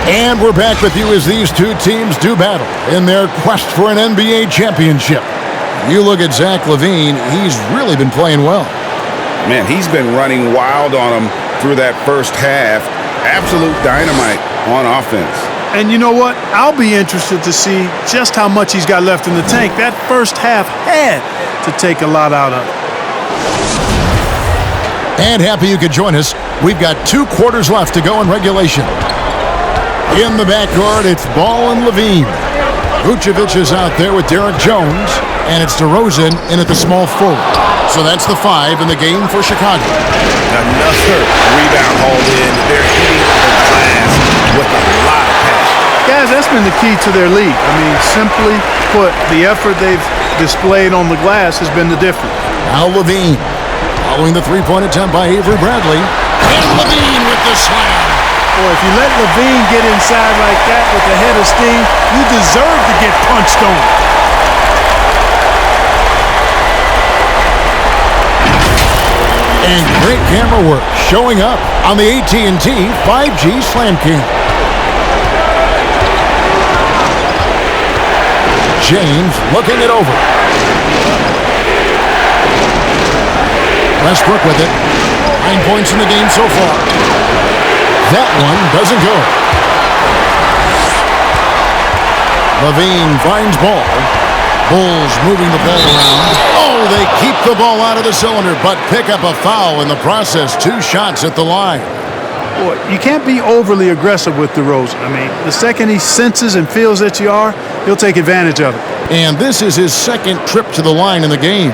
And we're back with you as these two teams do battle in their quest for an NBA championship. You look at Zach LaVine, he's really been playing well. Man, he's been running wild on them through that first half. Absolute dynamite on offense. And you know what? I'll be interested to see just how much he's got left in the tank. That first half had to take a lot out of it. And happy you could join us. We've got 2 quarters left to go in regulation. In the backcourt, it's Ball and Levine. Vucevic is out there with Derek Jones, and it's DeRozan in at the small forward. So that's the 5 in the game for Chicago. Another rebound hauled in. They're hitting the glass with a lot of passion. Guys, that's been the key to their lead. I mean, simply put, the effort they've displayed on the glass has been the difference. Now Levine. Following the three-point attempt by Avery Bradley. And Levine with the slam. Boy, if you let Levine get inside like that with a head of steam, you deserve to get punched on. And great camera work showing up on the AT&T 5G Slam Cam. James looking it over. Westbrook with it. 9 points in the game so far. That one doesn't go. Levine finds ball. Bulls moving the ball around. Oh, they keep the ball out of the cylinder, but pick up a foul in the process. 2 shots at the line. Boy, you can't be overly aggressive with DeRozan. I mean, the second he senses and feels that you are, he'll take advantage of it. And this is his second trip to the line in the game.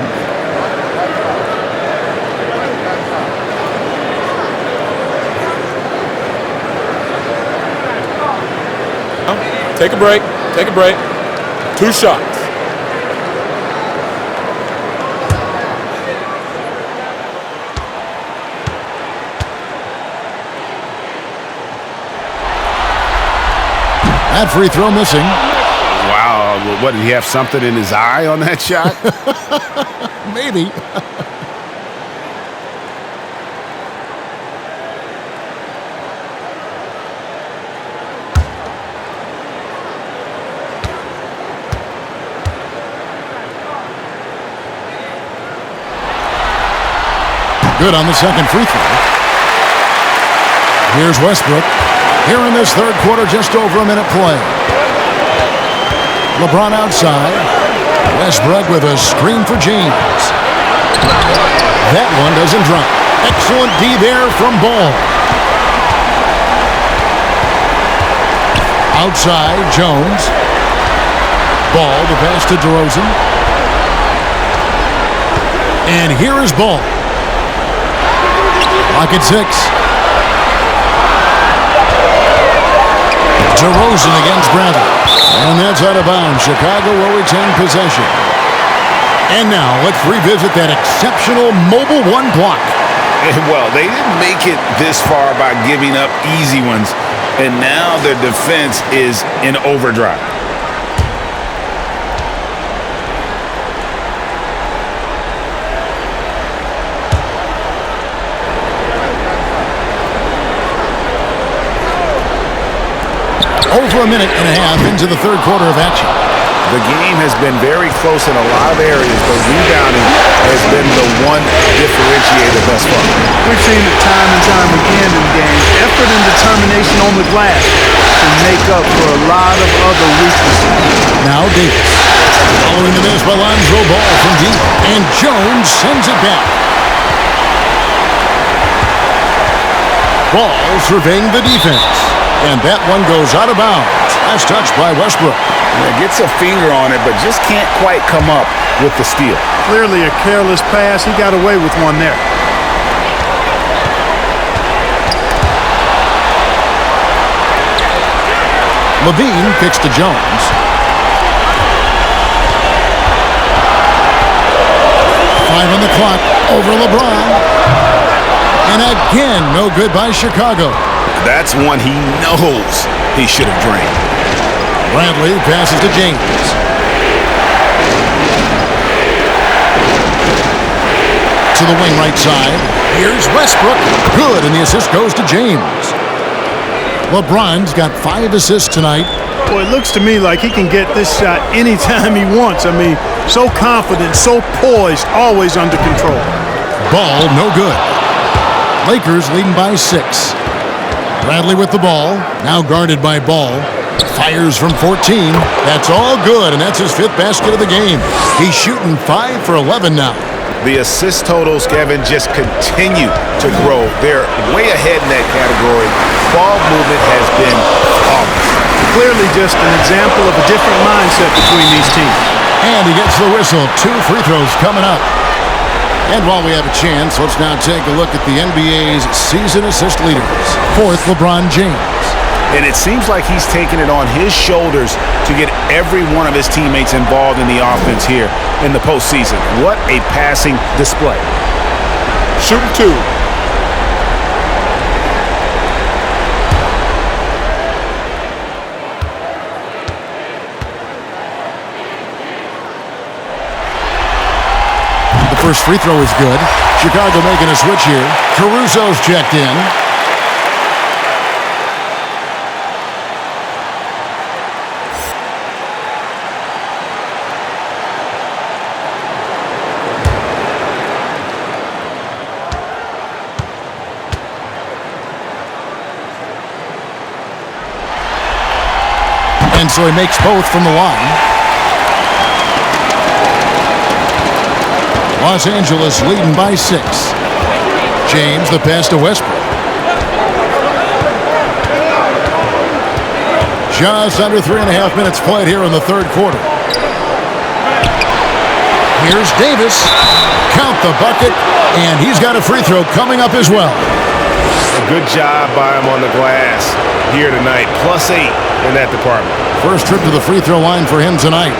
Take a break. Take a break. 2 shots. That free throw missing. Wow, what, did he have something in his eye on that shot? Maybe. Good on the second free throw. Here's Westbrook. Here in this third quarter, just over a minute play. LeBron outside. Westbrook with a screen for James. That one doesn't drop. Excellent D there from Ball. Outside, Jones. Ball, the pass to DeRozan. And here is Ball. Lock at 6. DeRozan against Bradley. And that's out of bounds. Chicago will retain possession. And now let's revisit that exceptional mobile 1 block. Well, they didn't make it this far by giving up easy ones. And now their defense is in overdrive. Over a minute and a half into the third quarter of action. The game has been very close in a lot of areas, but rebounding has been the one differentiator thus far. We've seen it time and time again in games. Effort and determination on the glass can make up for a lot of other weaknesses. Now Davis. Following the miss by Lonzo Ball from deep. And Jones sends it back. Ball surveying the defense. And that one goes out of bounds. That's touched by Westbrook. Yeah, gets a finger on it, but just can't quite come up with the steal. Clearly a careless pass. He got away with one there. Levine kicks to Jones. Five on the clock over LeBron. And again, no good by Chicago. That's one he knows he should have drained. Bradley passes to James. To the wing right side. Here's Westbrook. Good, and the assist goes to James. LeBron's got 5 assists tonight. Boy, it looks to me like he can get this shot anytime he wants. I mean, so confident, so poised, always under control. Ball, no good. Lakers leading by 6. Bradley with the ball, now guarded by Ball. Fires from 14. That's all good, and that's his 5th basket of the game. He's shooting 5 for 11 now. The assist totals, Kevin, just continue to grow. They're way ahead in that category. Ball movement has been flawless. Clearly just an example of a different mindset between these teams. And he gets the whistle. 2 free throws coming up. And while we have a chance, let's now take a look at the NBA's season assist leaders. 4th, LeBron James. And it seems like he's taking it on his shoulders to get every one of his teammates involved in the offense here in the postseason. What a passing display. Shooting 2. The first free throw is good. Chicago making a switch here. Caruso's checked in. And so he makes both from the line. Los Angeles leading by 6. James, the pass to Westbrook. Just under 3.5 minutes played here in the third quarter. Here's Davis. Count the bucket, and he's got a free throw coming up as well. A good job by him on the glass here tonight. +8 in that department. First trip to the free throw line for him tonight.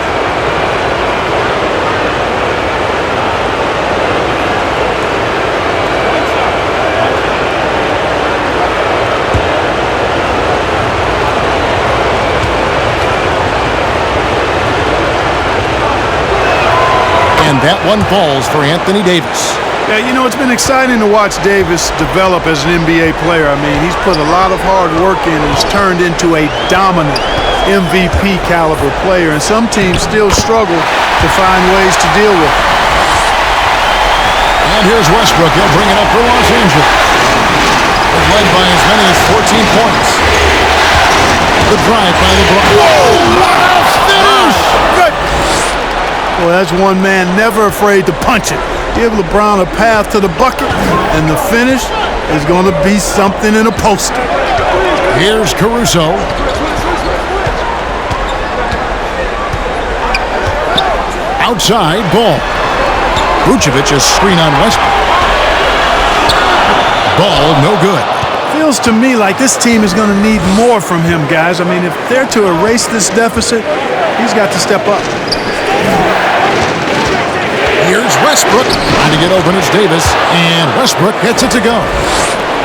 And that one falls for Anthony Davis. Yeah, you know, it's been exciting to watch Davis develop as an NBA player. I mean, he's put a lot of hard work in and has turned into a dominant MVP caliber player, and some teams still struggle to find ways to deal with it. And here's Westbrook. He'll bring it up for Los Angeles. They've led by as many as 14 points. The drive by LeBron. Whoa! What a finish! Good. Well, that's one man never afraid to punch it. Give LeBron a path to the bucket, and the finish is going to be something in a poster. Here's Caruso. Outside, ball. Vucevic is screen on Westbrook. Ball, no good. Feels to me like this team is going to need more from him, guys. I mean, if they're to erase this deficit, he's got to step up. Here's Westbrook. Trying to get open, it's Davis. And Westbrook gets it to go.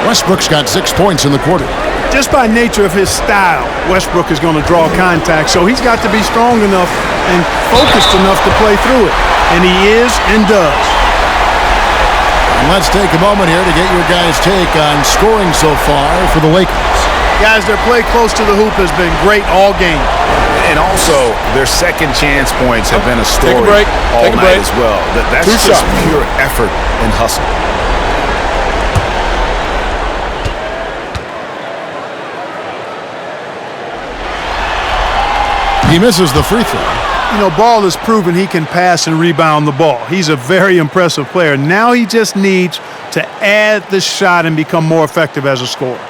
Westbrook's got 6 points in the quarter. Just by nature of his style, Westbrook is going to draw contact, so he's got to be strong enough and focused enough to play through it. And he is and does. And let's take a moment here to get your guys' take on scoring so far for the Lakers. Guys, their play close to the hoop has been great all game. And also, their second chance points have been a story all Take a night break. as well. That's Two just shots. pure effort and hustle. He misses the free throw. You know, Ball has proven he can pass and rebound the ball. He's a very impressive player. Now he just needs to add the shot and become more effective as a scorer.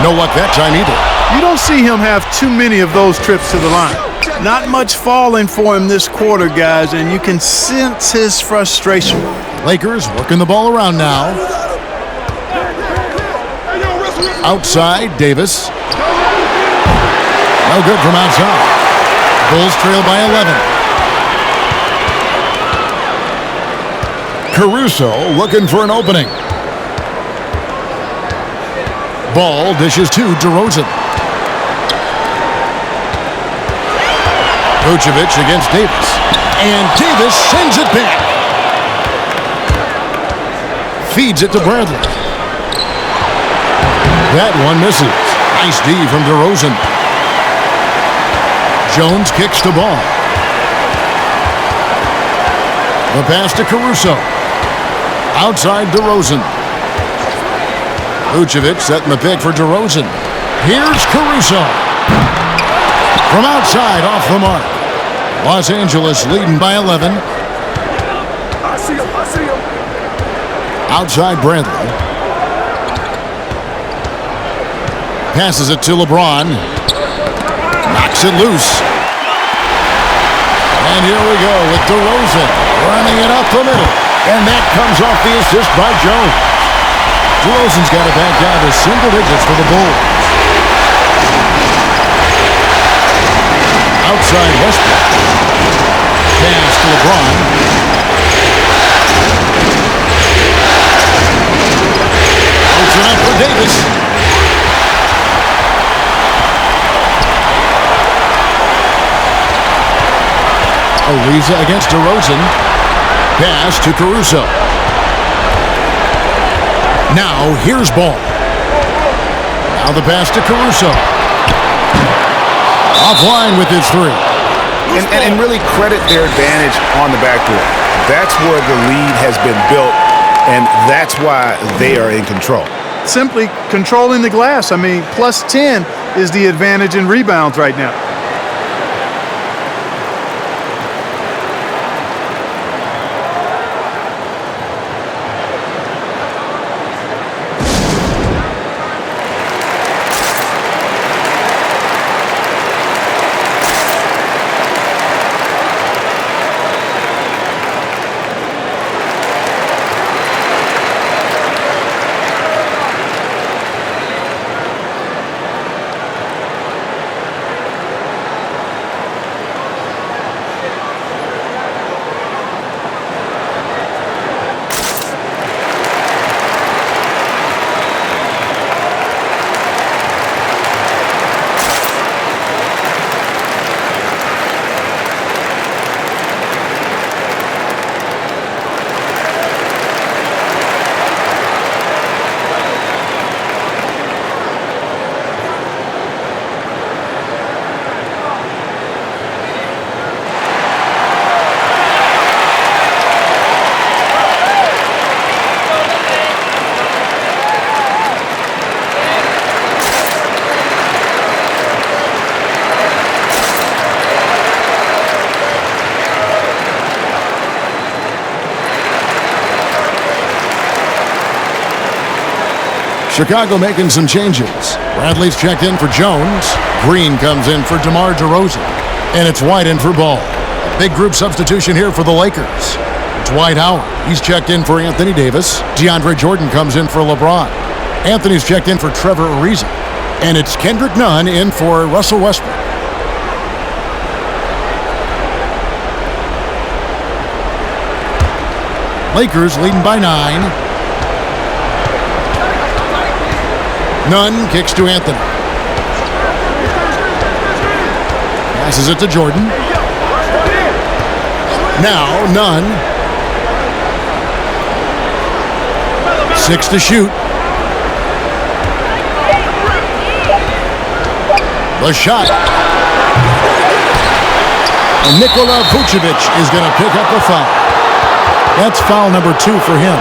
No luck that time either. You don't see him have too many of those trips to the line. Not much falling for him this quarter, guys, and you can sense his frustration. Lakers working the ball around now. Outside, Davis. No good from outside. Bulls trail by 11. Caruso looking for an opening. Ball dishes to DeRozan. Vucevic against Davis. And Davis sends it back. Feeds it to Bradley. That one misses. Nice D from DeRozan. Jones kicks the ball. The pass to Caruso. Outside DeRozan. Vucevic setting the pick for DeRozan. Here's Caruso. From outside, off the mark. Los Angeles leading by 11. I see him. Outside Bradley. Passes it to LeBron. Knocks it loose. And here we go with DeRozan running it up the middle. And that comes off the assist by Jones. DeRozan's got it back down to single digits for the Bulls. Outside Westbrook. Pass to LeBron. Puts it up for Davis. Ariza against DeRozan. Pass to Caruso. Now here's Ball. Now the pass to Caruso. Offline with his three. And really credit their advantage on the backboard. That's where the lead has been built, and that's why they are in control. Simply controlling the glass. I mean, plus 10 is the advantage in rebounds right now. Chicago making some changes. Bradley's checked in for Jones. Green comes in for DeMar DeRozan. And it's White in for Ball. A big group substitution here for the Lakers. Dwight Howard, he's checked in for Anthony Davis. DeAndre Jordan comes in for LeBron. Anthony's checked in for Trevor Ariza. And it's Kendrick Nunn in for Russell Westbrook. Lakers leading by 9. Nunn kicks to Anthony. Passes it to Jordan. Now Nunn. 6 to shoot. The shot. And Nikola Vucevic is going to pick up the foul. That's foul number 2 for him.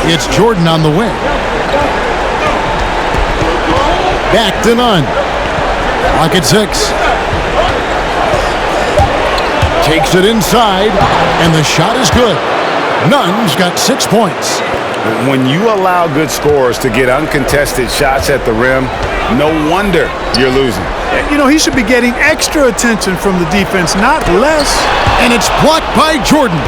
It's Jordan on the wing. Back to Nunn. Clock at 6. Takes it inside, and the shot is good. Nunn's got 6 points. When you allow good scorers to get uncontested shots at the rim, no wonder you're losing. You know, he should be getting extra attention from the defense, not less. And it's blocked by Jordan.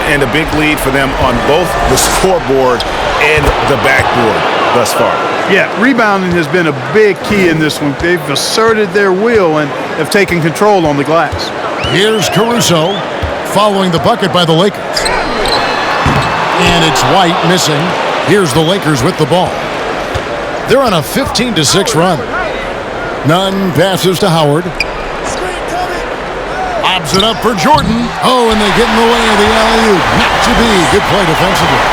And a big lead for them on both the scoreboard and the backboard thus far. Yeah, rebounding has been a big key in this one. They've asserted their will and have taken control on the glass. Here's Caruso following the bucket by the Lakers. And it's White missing. Here's the Lakers with the ball. They're on a 15-6 run. Nunn passes to Howard. Lobs it up for Jordan. Oh, and they get in the way of the alley-oop. Not to be. Good play defensively.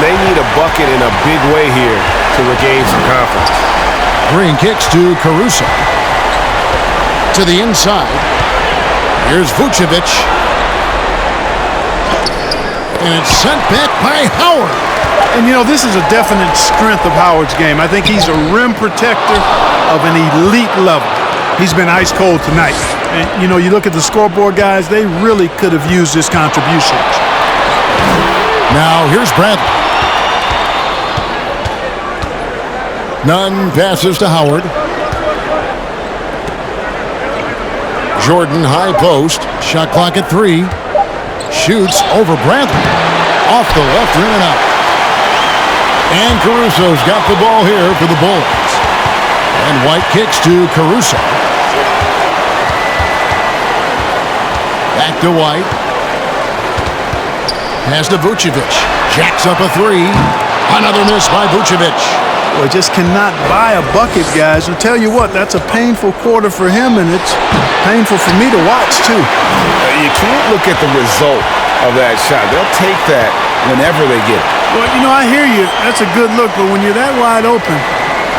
They need a bucket in a big way here to regain some confidence. Green kicks to Caruso. To the inside. Here's Vucevic. And it's sent back by Howard. And, you know, this is a definite strength of Howard's game. I think he's a rim protector of an elite level. He's been ice cold tonight. And, you know, you look at the scoreboard, guys, they really could have used this contribution. Now here's Bradley. Nunn passes to Howard. Jordan high post. Shot clock at 3. Shoots over Bradley. Off the left rim and out. And Caruso's got the ball here for the Bulls. And White kicks to Caruso. Back to White. Pass to Vucevic. Jacks up a 3. Another miss by Vucevic. Boy, just cannot buy a bucket, guys. I'll tell you what, that's a painful quarter for him, and it's painful for me to watch, too. You can't look at the result of that shot. They'll take that whenever they get it. Well, you know, I hear you. That's a good look, but when you're that wide open,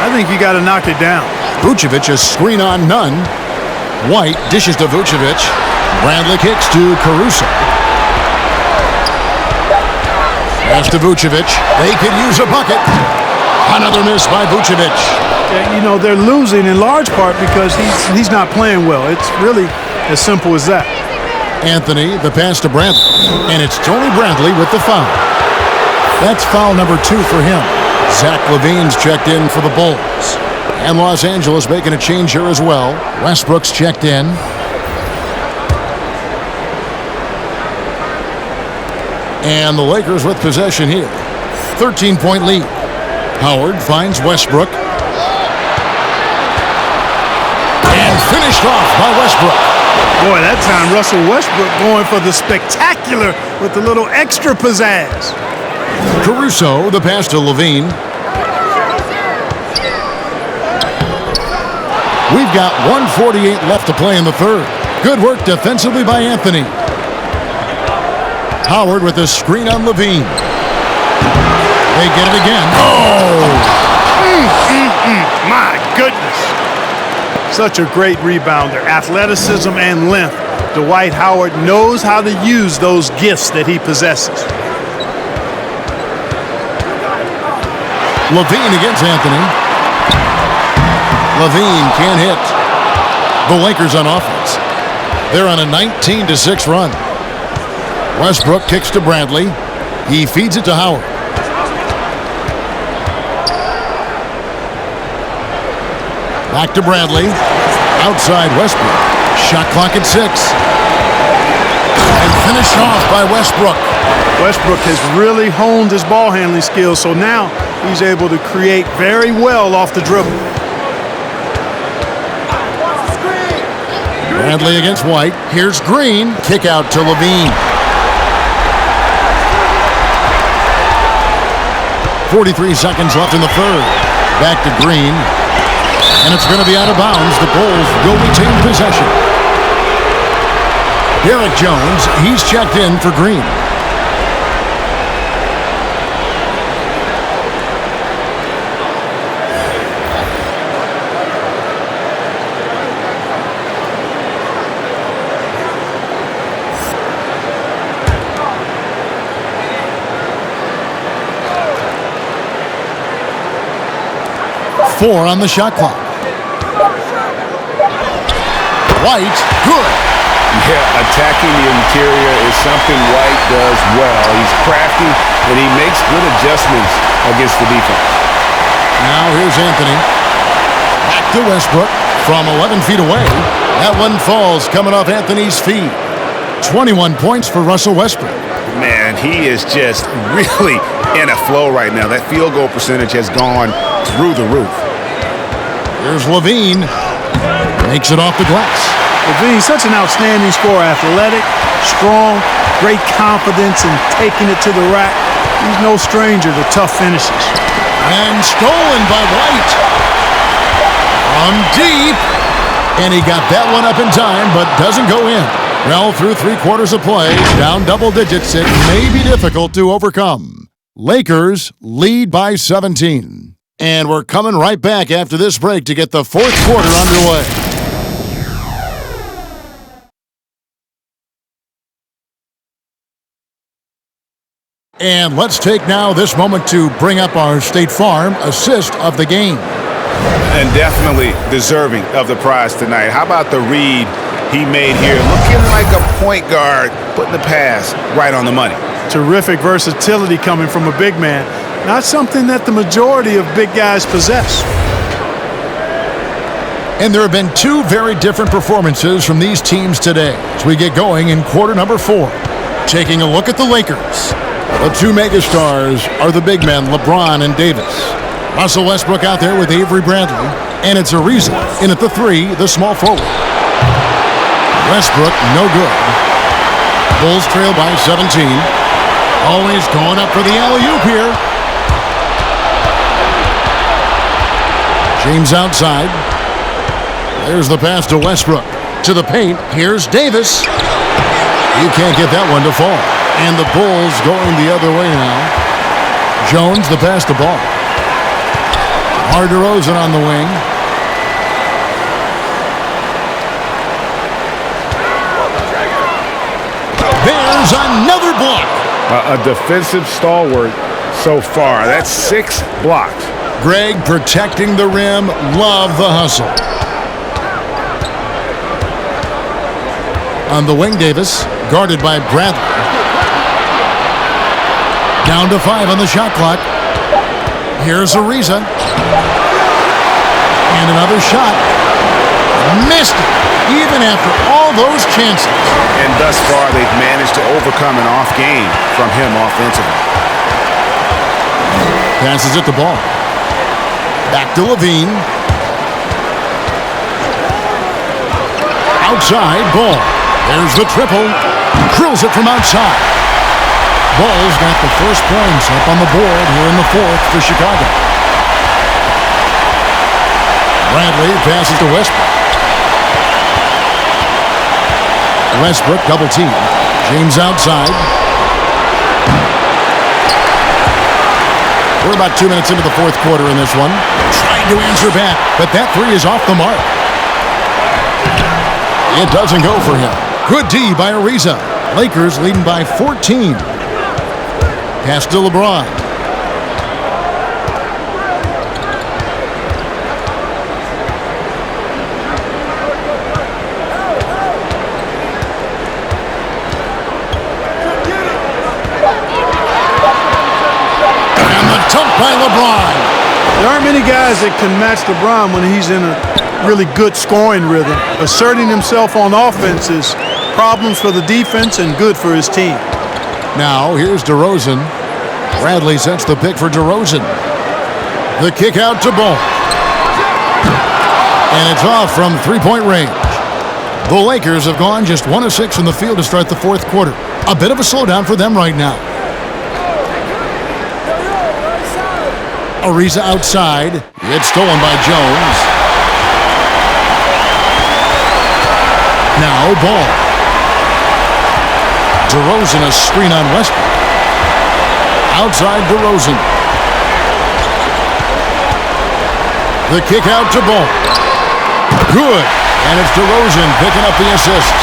I think you got to knock it down. Vucevic a screen on Nunn. White dishes to Vucevic. Bradley kicks to Caruso. Pass to Vucevic. They could use a bucket. Another miss by Vucevic. Yeah, you know, they're losing in large part because he's not playing well. It's really as simple as that. Anthony, the pass to Bradley. And it's Tony Bradley with the foul. That's foul number 2 for him. Zach LaVine's checked in for the Bulls. And Los Angeles making a change here as well. Westbrook's checked in. And the Lakers with possession here. 13-point lead. Howard finds Westbrook. And finished off by Westbrook. Boy, that time Russell Westbrook going for the spectacular with a little extra pizzazz. Caruso, the pass to LaVine. We've got 1:48 left to play in the third. Good work defensively by Anthony. Howard with a screen on LaVine. They get it again. Oh! My goodness. Such a great rebounder. Athleticism and length. Dwight Howard knows how to use those gifts that he possesses. LaVine against Anthony. LaVine can't hit. The Lakers on offense. They're on a 19-6 run. Westbrook kicks to Bradley. He feeds it to Howard. Back to Bradley. Outside Westbrook. Shot clock at 6. And finished off by Westbrook. Westbrook has really honed his ball handling skills, so now he's able to create very well off the dribble. Bradley against White. Here's Green. Kick out to LaVine. 43 seconds left in the third. Back to Green. And it's going to be out of bounds. The Bulls will retain possession. Derek Jones, he's checked in for Green. Four on the shot clock. White, good. Yeah, attacking the interior is something White does well. He's crafty, and he makes good adjustments against the defense. Now here's Anthony. Back to Westbrook from 11 feet away. That one falls coming off Anthony's feet. 21 points for Russell Westbrook. Man, he is just really in a flow right now. That field goal percentage has gone through the roof. Here's LaVine. Makes it off the glass. LaVine, such an outstanding scorer. Athletic, strong, great confidence in taking it to the rack. He's no stranger to tough finishes. And stolen by White. On deep. And he got that one up in time, but doesn't go in. Well, through 3/4 of play, down double digits, it may be difficult to overcome. Lakers lead by 17. And we're coming right back after this break to get the fourth quarter underway. And let's take now this moment to bring up our State Farm assist of the game. And definitely deserving of the prize tonight. How about the read he made here? Looking like a point guard, putting the pass right on the money. Terrific versatility coming from a big man. Not something that the majority of big guys possess. And there have been two very different performances from these teams today as we get going in quarter number 4. Taking a look at the Lakers. The two megastars are the big men, LeBron and Davis. Russell Westbrook out there with Avery Bradley. And it's Ariza in at the 3, the small forward. Westbrook, no good. Bulls trail by 17. Always going up for the alley-oop here. James outside. There's the pass to Westbrook. To the paint. Here's Davis. You can't get that one to fall. And the Bulls going the other way now. Jones, the pass to Ball. DeRozan on the wing. There's another block. A defensive stalwart so far. That's 6 blocks. Greg protecting the rim. Love the hustle. On the wing, Davis, guarded by Bradley. Down to 5 on the shot clock. Here's Ariza. And another shot. Missed it, even after all those chances. And thus far, they've managed to overcome an off game from him offensively. Passes it to Ball. Back to Levine. Outside, Ball. There's the triple. Drills it from outside. Ball's got the first points up on the board here in the 4th for Chicago. Bradley passes to Westbrook. Westbrook double team. James outside. We're about 2 minutes into the 4th quarter in this one. Trying to answer back, but that 3 is off the mark. It doesn't go for him. Good D by Ariza. Lakers leading by 14. Pass to LeBron. And the dunk by LeBron. There aren't many guys that can match LeBron when he's in a really good scoring rhythm. Asserting himself on offense is problems for the defense and good for his team. Now here's DeRozan. Bradley sets the pick for DeRozan. The kick out to Ball. And it's off from 3-point range. The Lakers have gone just 1 of 6 from the field to start the 4th quarter. A bit of a slowdown for them right now. Ariza outside. It's stolen by Jones. Now Ball. DeRozan a screen on Westbrook. Outside DeRozan. The kick out to Ball. Good. And it's DeRozan picking up the assist.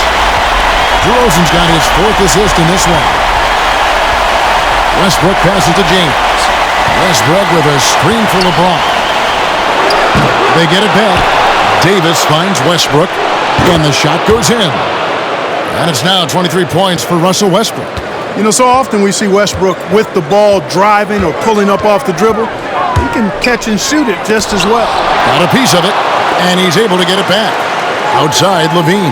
DeRozan's got his 4th assist in this one. Westbrook passes to James. Westbrook with a screen for LeBron. They get it back. Davis finds Westbrook. And the shot goes in. And it's now 23 points for Russell Westbrook. You know, so often we see Westbrook with the ball driving or pulling up off the dribble. He can catch and shoot it just as well. Got a piece of it, and he's able to get it back. Outside, Levine.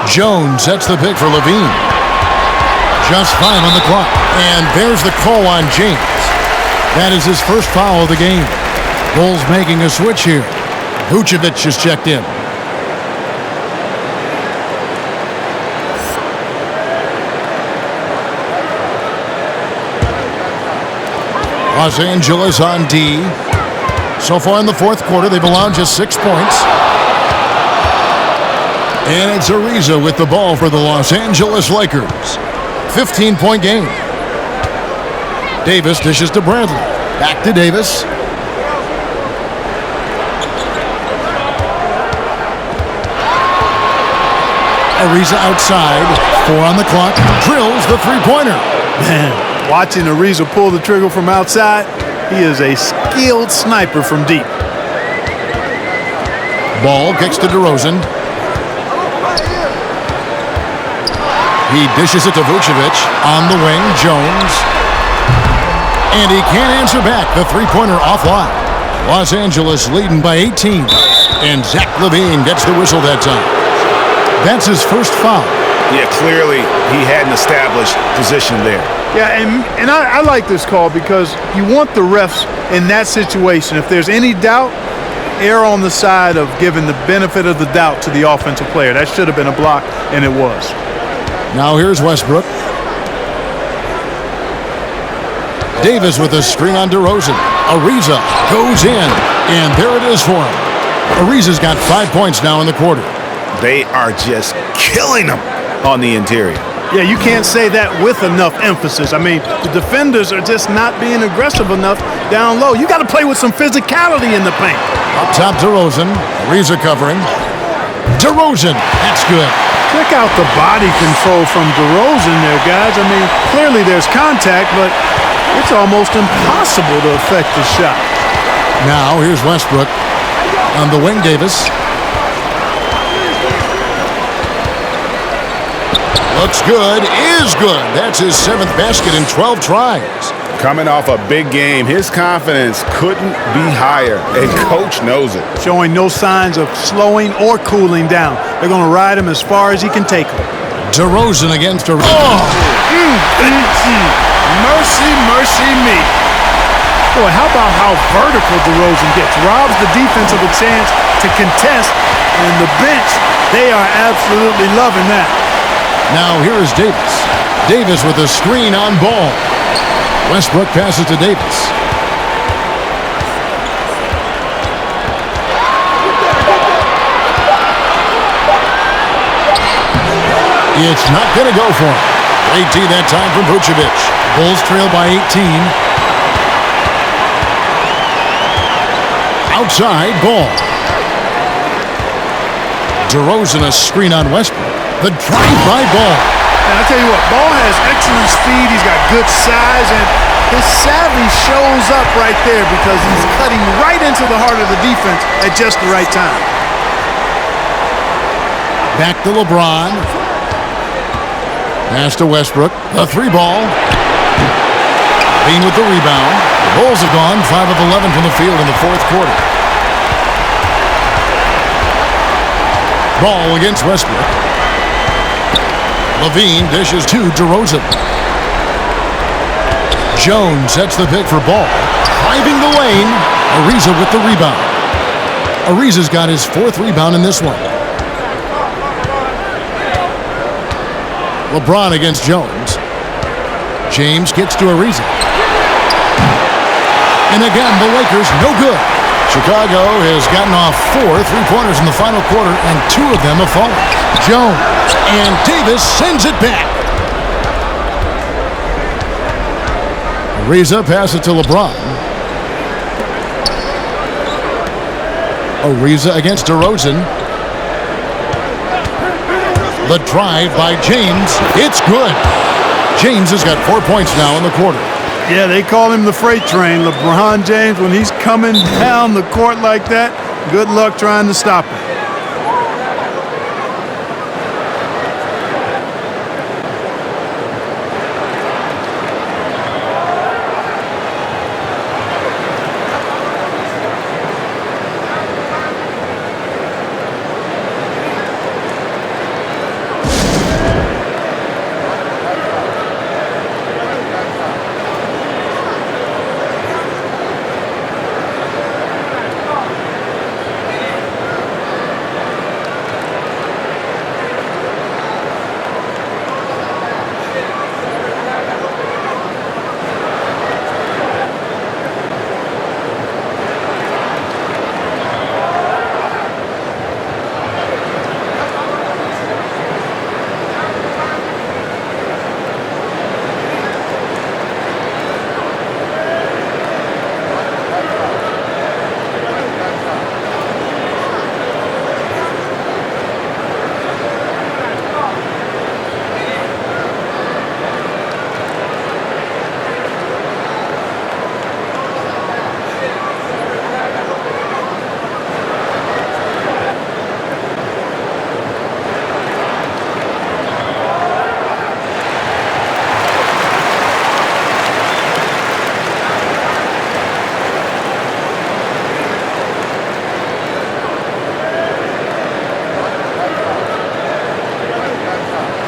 Jones sets the pick for Levine. Just 5 on the clock. And there's the call on James. That is his first foul of the game. Bulls making a switch here. Vucevic is checked in. Los Angeles on D. So far in the 4th quarter, they've allowed just 6 points. And it's Ariza with the ball for the Los Angeles Lakers. 15-point game. Davis dishes to Bradley. Back to Davis. Ariza outside. 4 on the clock. Drills the 3-pointer. Man, watching Ariza pull the trigger from outside, he is a skilled sniper from deep. Ball kicks to DeRozan. He dishes it to Vucevic. On the wing, Jones. And he can't answer back. The three-pointer offline. Los Angeles leading by 18. And Zach LaVine gets the whistle that time. That's his first foul. Yeah, clearly he had an established position there. Yeah, and I like this call because you want the refs in that situation. If there's any doubt, err on the side of giving the benefit of the doubt to the offensive player. That should have been a block, and it was. Now here's Westbrook. Davis with a screen on DeRozan. Ariza goes in, and there it is for him. Ariza's got 5 points now in the quarter. They are just killing them on the interior. Yeah, you can't say that with enough emphasis. I mean, the defenders are just not being aggressive enough down low. You got to play with some physicality in the paint. Up top, DeRozan. Ariza covering. DeRozan, that's good. Check out the body control from DeRozan there, guys. I mean, clearly there's contact, but it's almost impossible to affect the shot. Now, here's Westbrook. On the wing, Davis. Looks good, is good. That's his 7th basket in 12 tries. Coming off a big game, his confidence couldn't be higher, and Coach knows it. Showing no signs of slowing or cooling down. They're going to ride him as far as he can take him. DeRozan against DeRozan. Mercy, mercy me. Boy, how about how vertical DeRozan gets? Robs the defense of a chance to contest, and the bench, they are absolutely loving that. Now here is Davis. Davis with a screen on ball. Westbrook passes to Davis. It's not going to go for him. Late tee that time from Vucevic. Bulls trail by 18. Outside ball. DeRozan a screen on Westbrook. The drive-by Ball. And I tell you what, Ball has excellent speed. He's got good size, and his savvy shows up right there because he's cutting right into the heart of the defense at just the right time. Back to LeBron. Pass to Westbrook. The 3-ball. Bean with the rebound. The Bulls have gone 5 of 11 from the field in the 4th quarter. Ball against Westbrook. LaVine dishes to DeRozan. Jones sets the pick for Ball. Driving the lane. Ariza with the rebound. Ariza's got his 4th rebound in this one. LeBron against Jones. James gets to Ariza. And again, the Lakers no good. Chicago has gotten off 4 3-pointers in the final quarter, and 2 of them have fallen. Jones and Davis sends it back. Ariza passes it to LeBron. Ariza against DeRozan. The drive by James. It's good. James has got 4 points now in the quarter. Yeah, they call him the freight train. LeBron James, when he's coming down the court like that, good luck trying to stop him.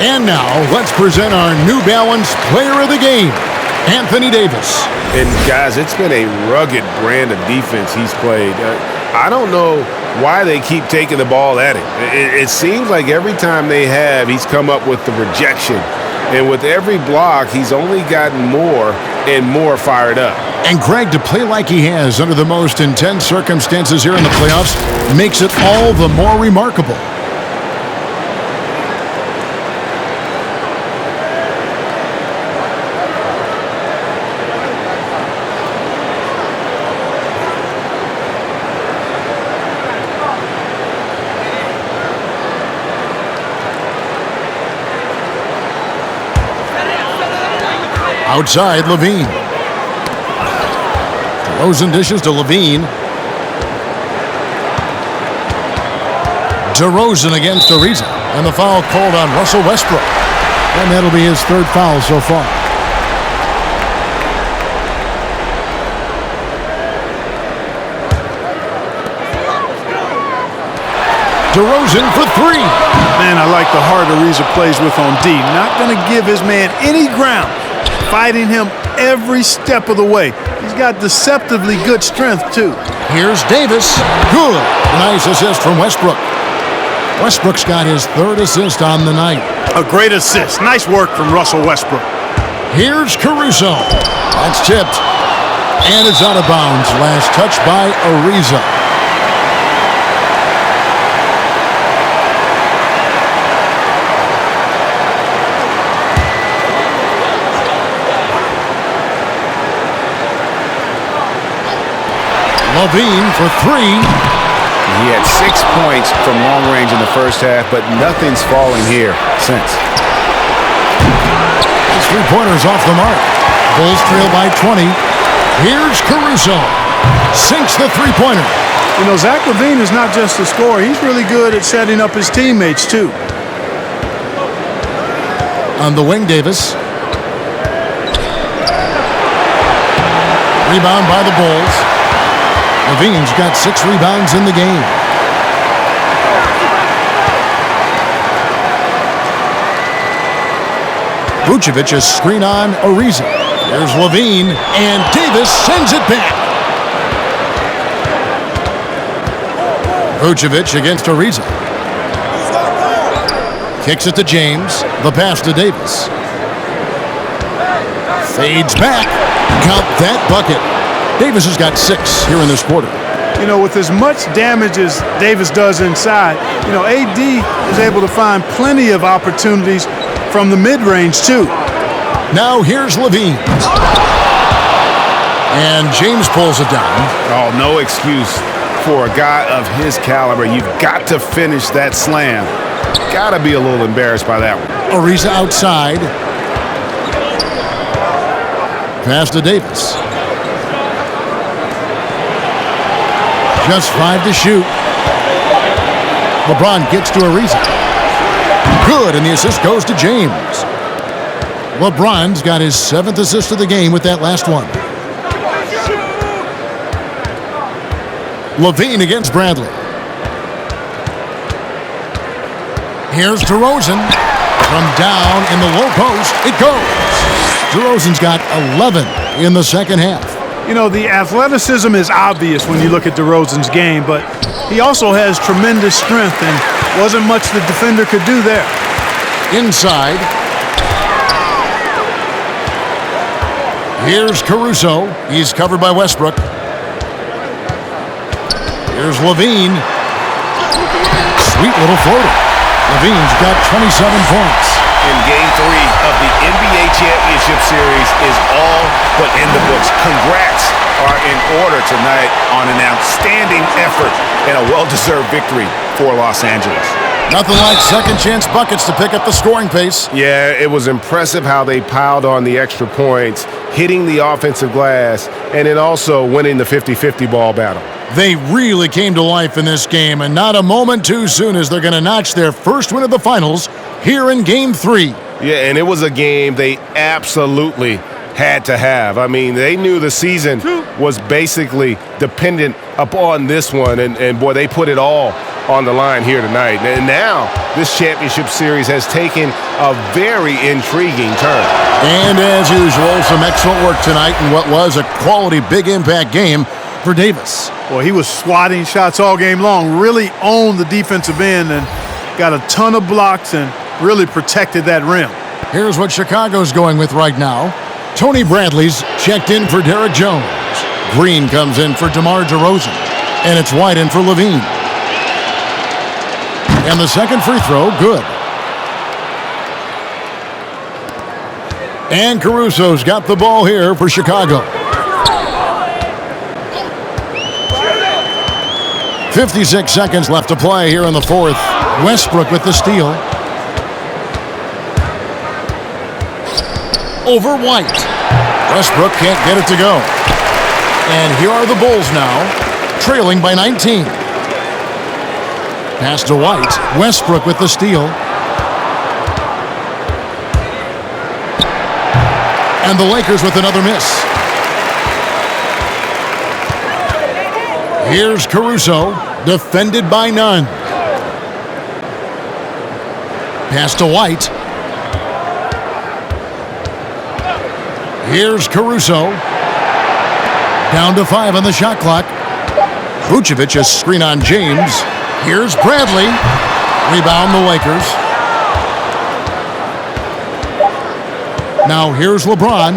And now, let's present our New Balance Player of the Game, Anthony Davis. And guys, it's been a rugged brand of defense he's played. I don't know why they keep taking the ball at him. It seems like every time they have, he's come up with the rejection. And with every block, he's only gotten more and more fired up. And Greg, to play like he has under the most intense circumstances here in the playoffs makes it all the more remarkable. Outside, Levine. DeRozan dishes to Levine. DeRozan against Ariza. And the foul called on Russell Westbrook. And that'll be his third foul so far. DeRozan for three. Man, I like the heart Ariza plays with on D. Not going to give his man any ground. Fighting him every step of the way. He's got deceptively good strength, too. Here's Davis. Good. Nice assist from Westbrook. Westbrook's got his third assist on the night. A great assist. Nice work from Russell Westbrook. Here's Caruso. That's tipped. And it's out of bounds. Last touch by Ariza. Levine for three. He had 6 points from long range in the first half, but nothing's fallen here since. His three-pointer's off the mark. Bulls trail by 20. Here's Caruso. Sinks the three-pointer. You know, Zach LaVine is not just a scorer. He's really good at setting up his teammates, too. On the wing, Davis. Rebound by the Bulls. Levine's got 6 rebounds in the game. Vucevic is screen on Ariza. There's Levine, and Davis sends it back. Vucevic against Ariza. Kicks it to James. The pass to Davis. Fades back. Count that bucket. Davis has got 6 here in this quarter. You know, with as much damage as Davis does inside, you know, AD is able to find plenty of opportunities from the mid-range, too. Now here's Levine. And James pulls it down. Oh, no excuse for a guy of his caliber. You've got to finish that slam. Got to be a little embarrassed by that one. Ariza outside. Pass to Davis. Just 5 to shoot. LeBron gets to Ariza. Good, and the assist goes to James. LeBron's got his 7th assist of the game with that last one. Levine against Bradley. Here's DeRozan. From down in the low post, it goes. DeRozan's got 11 in the second half. You know, the athleticism is obvious when you look at DeRozan's game, but he also has tremendous strength, and wasn't much the defender could do there. Inside. Here's Caruso. He's covered by Westbrook. Here's Levine. Sweet little floater. Levine's got 27 points. In Game 3 of the NBA Championship Series is all but in the books. Congrats are in order tonight on an outstanding effort and a well-deserved victory for Los Angeles. Nothing like second chance buckets to pick up the scoring pace. Yeah, it was impressive how they piled on the extra points, hitting the offensive glass, and then also winning the 50-50 ball battle. They really came to life in this game, and not a moment too soon as they're going to notch their first win of the finals here in Game 3. Yeah, and it was a game they absolutely had to have. I mean, they knew the season was basically dependent upon this one, and boy, they put it all on the line here tonight. And now this championship series has taken a very intriguing turn. And as usual, some excellent work tonight in what was a quality big impact game for Davis. Well, he was swatting shots all game long, really owned the defensive end and got a ton of blocks and really protected that rim. Here's what Chicago's going with right now. Tony Bradley's checked in for Derek Jones. Green comes in for DeMar DeRozan. And it's White in for Levine. And the second free throw, good. And Caruso's got the ball here for Chicago. 56 seconds left to play here in the fourth. Westbrook with the steal. Over White. Westbrook can't get it to go. And here are the Bulls now, trailing by 19. Pass to White. Westbrook with the steal. And the Lakers with another miss. Here's Caruso, defended by none. Pass to White. Here's Caruso. Down to 5 on the shot clock. Vucevic a screen on James. Here's Bradley. Rebound the Lakers. Now here's LeBron.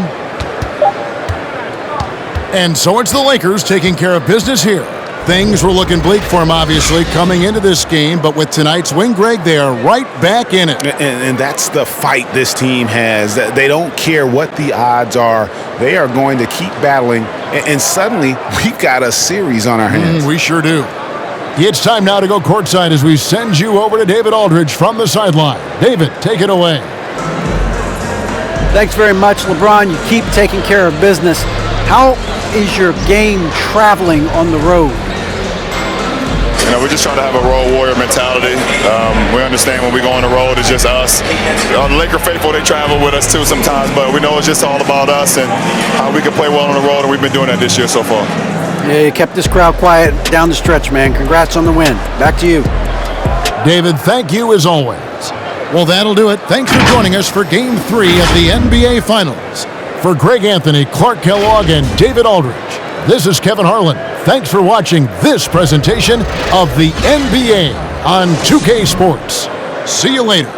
And so it's the Lakers taking care of business here. Things were looking bleak for them, obviously, coming into this game, but with tonight's win, Greg, they are right back in it. And that's the fight this team has. They don't care what the odds are. They are going to keep battling, and suddenly we've got a series on our hands. We sure do. It's time now to go courtside as we send you over to David Aldridge from the sideline. David, take it away. Thanks very much, LeBron. You keep taking care of business. How is your game traveling on the road? You know, we're just trying to have a road warrior mentality. We understand when we go on the road, it's just us. The Laker faithful, they travel with us too sometimes, but we know it's just all about us and how we can play well on the road, and we've been doing that this year so far. Yeah, you kept this crowd quiet down the stretch, man. Congrats on the win. Back to you. David, thank you as always. Well, that'll do it. Thanks for joining us for Game 3 of the NBA Finals. For Greg Anthony, Clark Kellogg, and David Aldridge, this is Kevin Harlan. Thanks for watching this presentation of the NBA on 2K Sports. See you later.